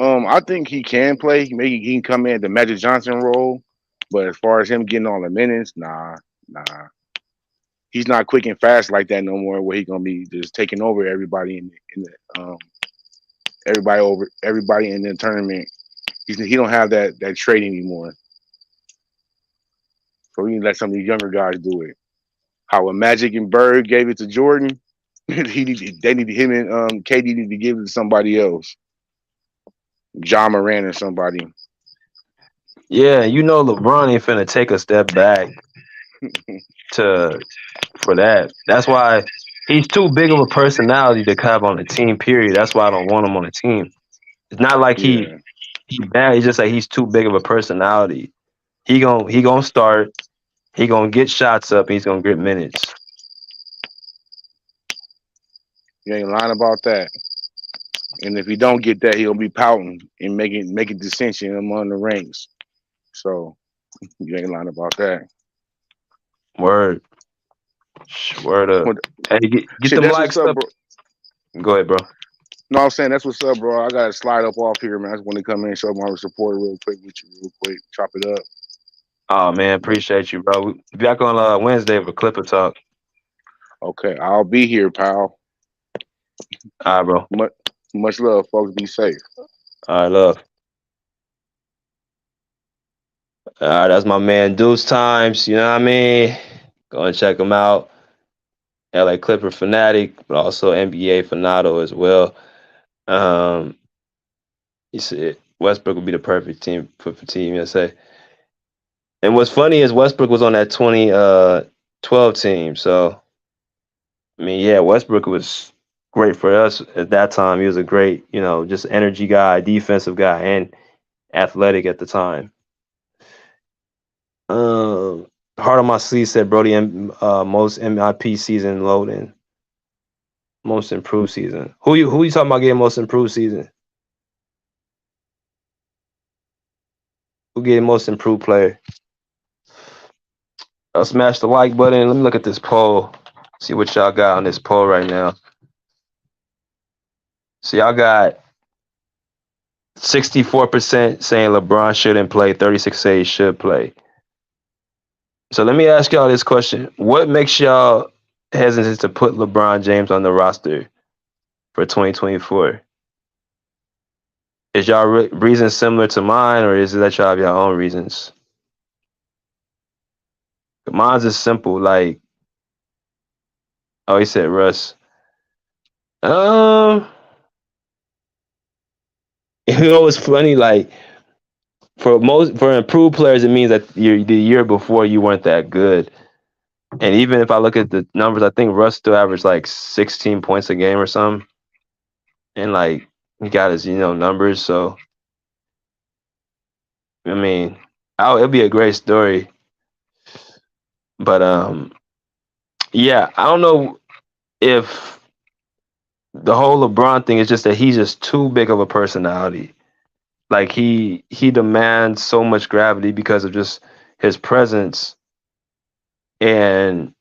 I think he can play. Maybe he can come in the Magic Johnson role, but as far as him getting all the minutes, nah. He's not quick and fast like that no more. Where he's gonna be just taking over everybody everybody in the tournament. He don't have that trait anymore. So we need to let some of these younger guys do it. How when Magic and Bird gave it to Jordan, him and KD need to give it to somebody else. John Moran or somebody. Yeah, LeBron ain't finna take a step back for that. That's why he's too big of a personality to have on the team, period. That's why I don't want him on the team. It's not like he bad, it's just like he's too big of a personality. He gonna start, he gonna get shots up, and he's gonna get minutes. You ain't lying about that. And if he don't get that, he'll be pouting and making dissension among the ranks. So you ain't lying about that. Word up. Hey, get them likes up. Go ahead, bro. No, I'm saying that's what's up, bro. I gotta slide up off here, man. I just want to come in and show my support real quick with you, real quick. Chop it up. Oh man, appreciate you, bro. We'll be back on Wednesday for Clipper Talk. Okay, I'll be here, pal. All right, bro. Much love, folks. Be safe. All right, love. All right, that's my man Deuce Times. You know what I mean? Go and check him out. LA Clipper fanatic, but also NBA fanado as well. He said Westbrook would be the perfect team for Team USA. And what's funny is Westbrook was on that 2012 team. So, I mean, yeah, Westbrook was great for us at that time. He was a great, just energy guy, defensive guy, and athletic at the time. Heart on my sleeve said Brody most MIP season loading, most improved season. Who you talking about getting most improved season? Who getting most improved player? Smash the like button. Let me look at this poll. See what y'all got on this poll right now. So y'all got 64% saying LeBron shouldn't play, 36 say he should play. So let me ask y'all this question. What makes y'all hesitant to put LeBron James on the roster for 2024? Is y'all reasons similar to mine, or is it that y'all have your own reasons? Mine's is simple. Like, oh, he said Russ. It's funny. Like, for improved players, it means that the year before you weren't that good. And even if I look at the numbers, I think Russ still averaged like 16 points a game or something. And like he got his, numbers. So I mean, it'll be a great story. But yeah, I don't know if the whole LeBron thing is just that he's just too big of a personality. Like he demands so much gravity because of just his presence, and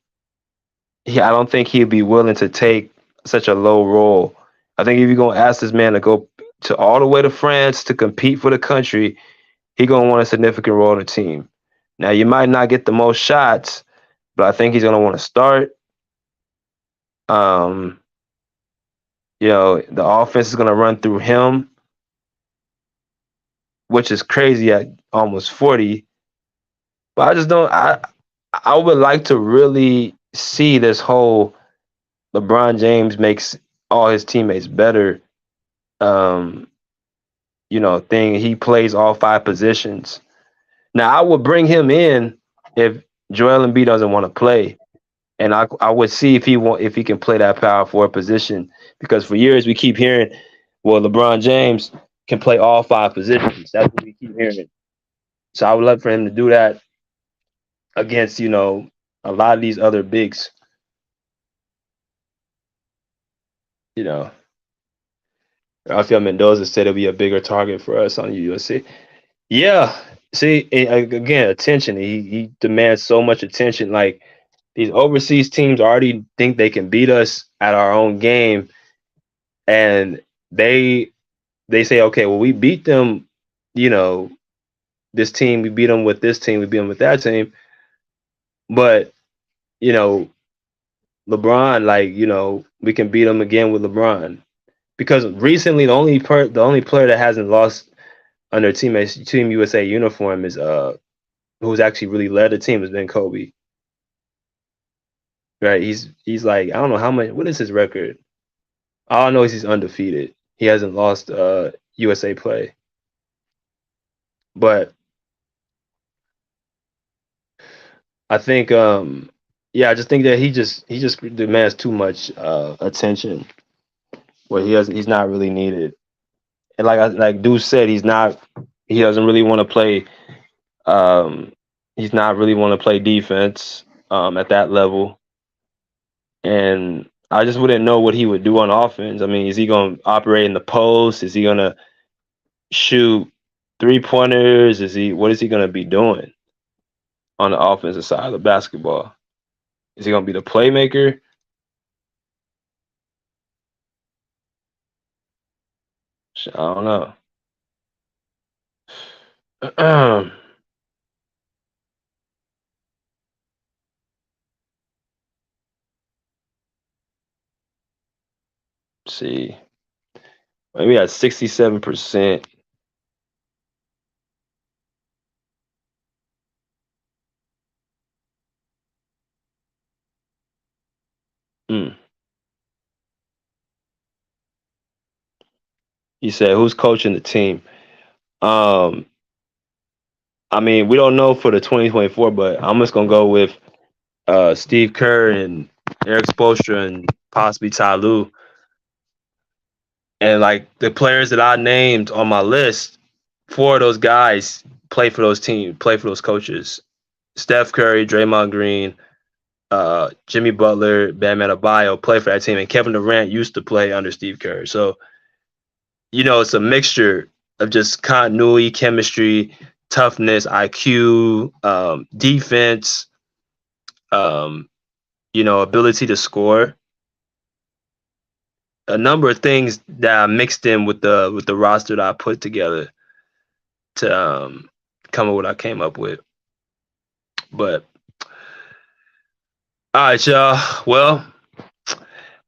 I don't think he'd be willing to take such a low role. I think if you're gonna ask this man to go to all the way to France to compete for the country, he's gonna want a significant role in the team. Now you might not get the most shots, but I think he's gonna want to start. The offense is gonna run through him, which is crazy at almost 40. But I just don't. I would like to really see this whole LeBron James makes all his teammates better. Thing. He plays all 5 positions. Now I would bring him in if Joel Embiid doesn't want to play, and I would see if he can play that power forward position, because for years we keep hearing, well, LeBron James can play all 5 positions. That's what we keep hearing. So I would love for him to do that against a lot of these other bigs. Rafael Mendoza said it'll be a bigger target for us on USC. Yeah. See, again, attention. He demands so much attention. Like, these overseas teams already think they can beat us at our own game, and they say, okay, well, we beat them. This team, we beat them with this team, we beat them with that team. But LeBron, like, we can beat them again with LeBron, because recently the only player that hasn't lost under Team USA uniform is who's actually really led the team has been Kobe. Right? He's like, I don't know how much. What is his record? All I know is he's undefeated. He hasn't lost USA play. But I think I just think that he just demands too much attention where he's not really needed. And like Deuce said, he doesn't really want to play he's not really want to play defense at that level. And I just wouldn't know what he would do on offense. I mean, is he going to operate in the post? Is he going to shoot 3-pointers? What is he going to be doing on the offensive side of the basketball? Is he going to be the playmaker? I don't know. See, maybe at 67%. He said, who's coaching the team? I mean, we don't know for the 2024, but I'm just gonna go with Steve Kerr and Eric Spoelstra and possibly Ty Lue. And like the players that I named on my list, 4 of those guys play for those teams, play for those coaches. Steph Curry, Draymond Green, Jimmy Butler, Bam Adebayo play for that team, and Kevin Durant used to play under Steve Kerr. So, it's a mixture of just continuity, chemistry, toughness, IQ, defense, ability to score. A number of things that I mixed in with the roster that I put together to come up with what I came up with. But all right, y'all. Well,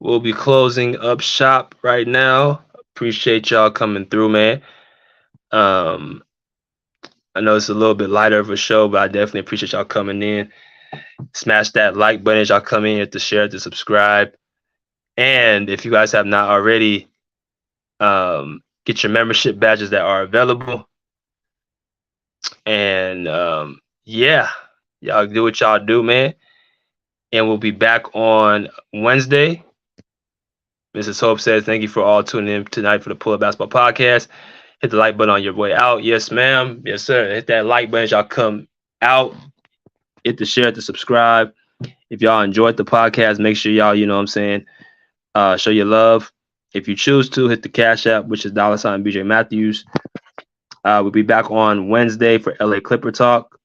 we'll be closing up shop right now. Appreciate y'all coming through, man. I know it's a little bit lighter of a show, but I definitely appreciate y'all coming in. Smash that like button as y'all come in, hit the share, to subscribe. And if you guys have not already, get your membership badges that are available. And y'all do what y'all do, man. And we'll be back on Wednesday. Mrs. Hope says, thank you for all tuning in tonight for the Pull Up Basketball Podcast. Hit the like button on your way out. Yes, ma'am. Yes, sir. Hit that like button as y'all come out. Hit the share, hit the subscribe. If y'all enjoyed the podcast, make sure y'all, show your love. If you choose to, hit the Cash App, which is $ BJ Matthews. We'll be back on Wednesday for LA Clipper Talk.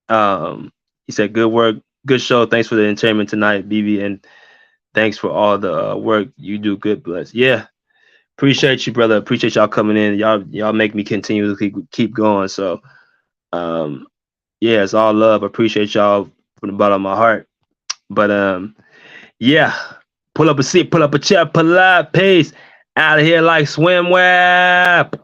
He said, good work, good show. Thanks for the entertainment tonight, BB, and thanks for all the work you do. Good bless. Yeah, appreciate you, brother. Appreciate y'all coming in. Y'all make me continue to keep going. So, it's all love. Appreciate y'all from the bottom of my heart. But pull up a seat, pull up a chair, pull up, peace. Out of here like swim wrap.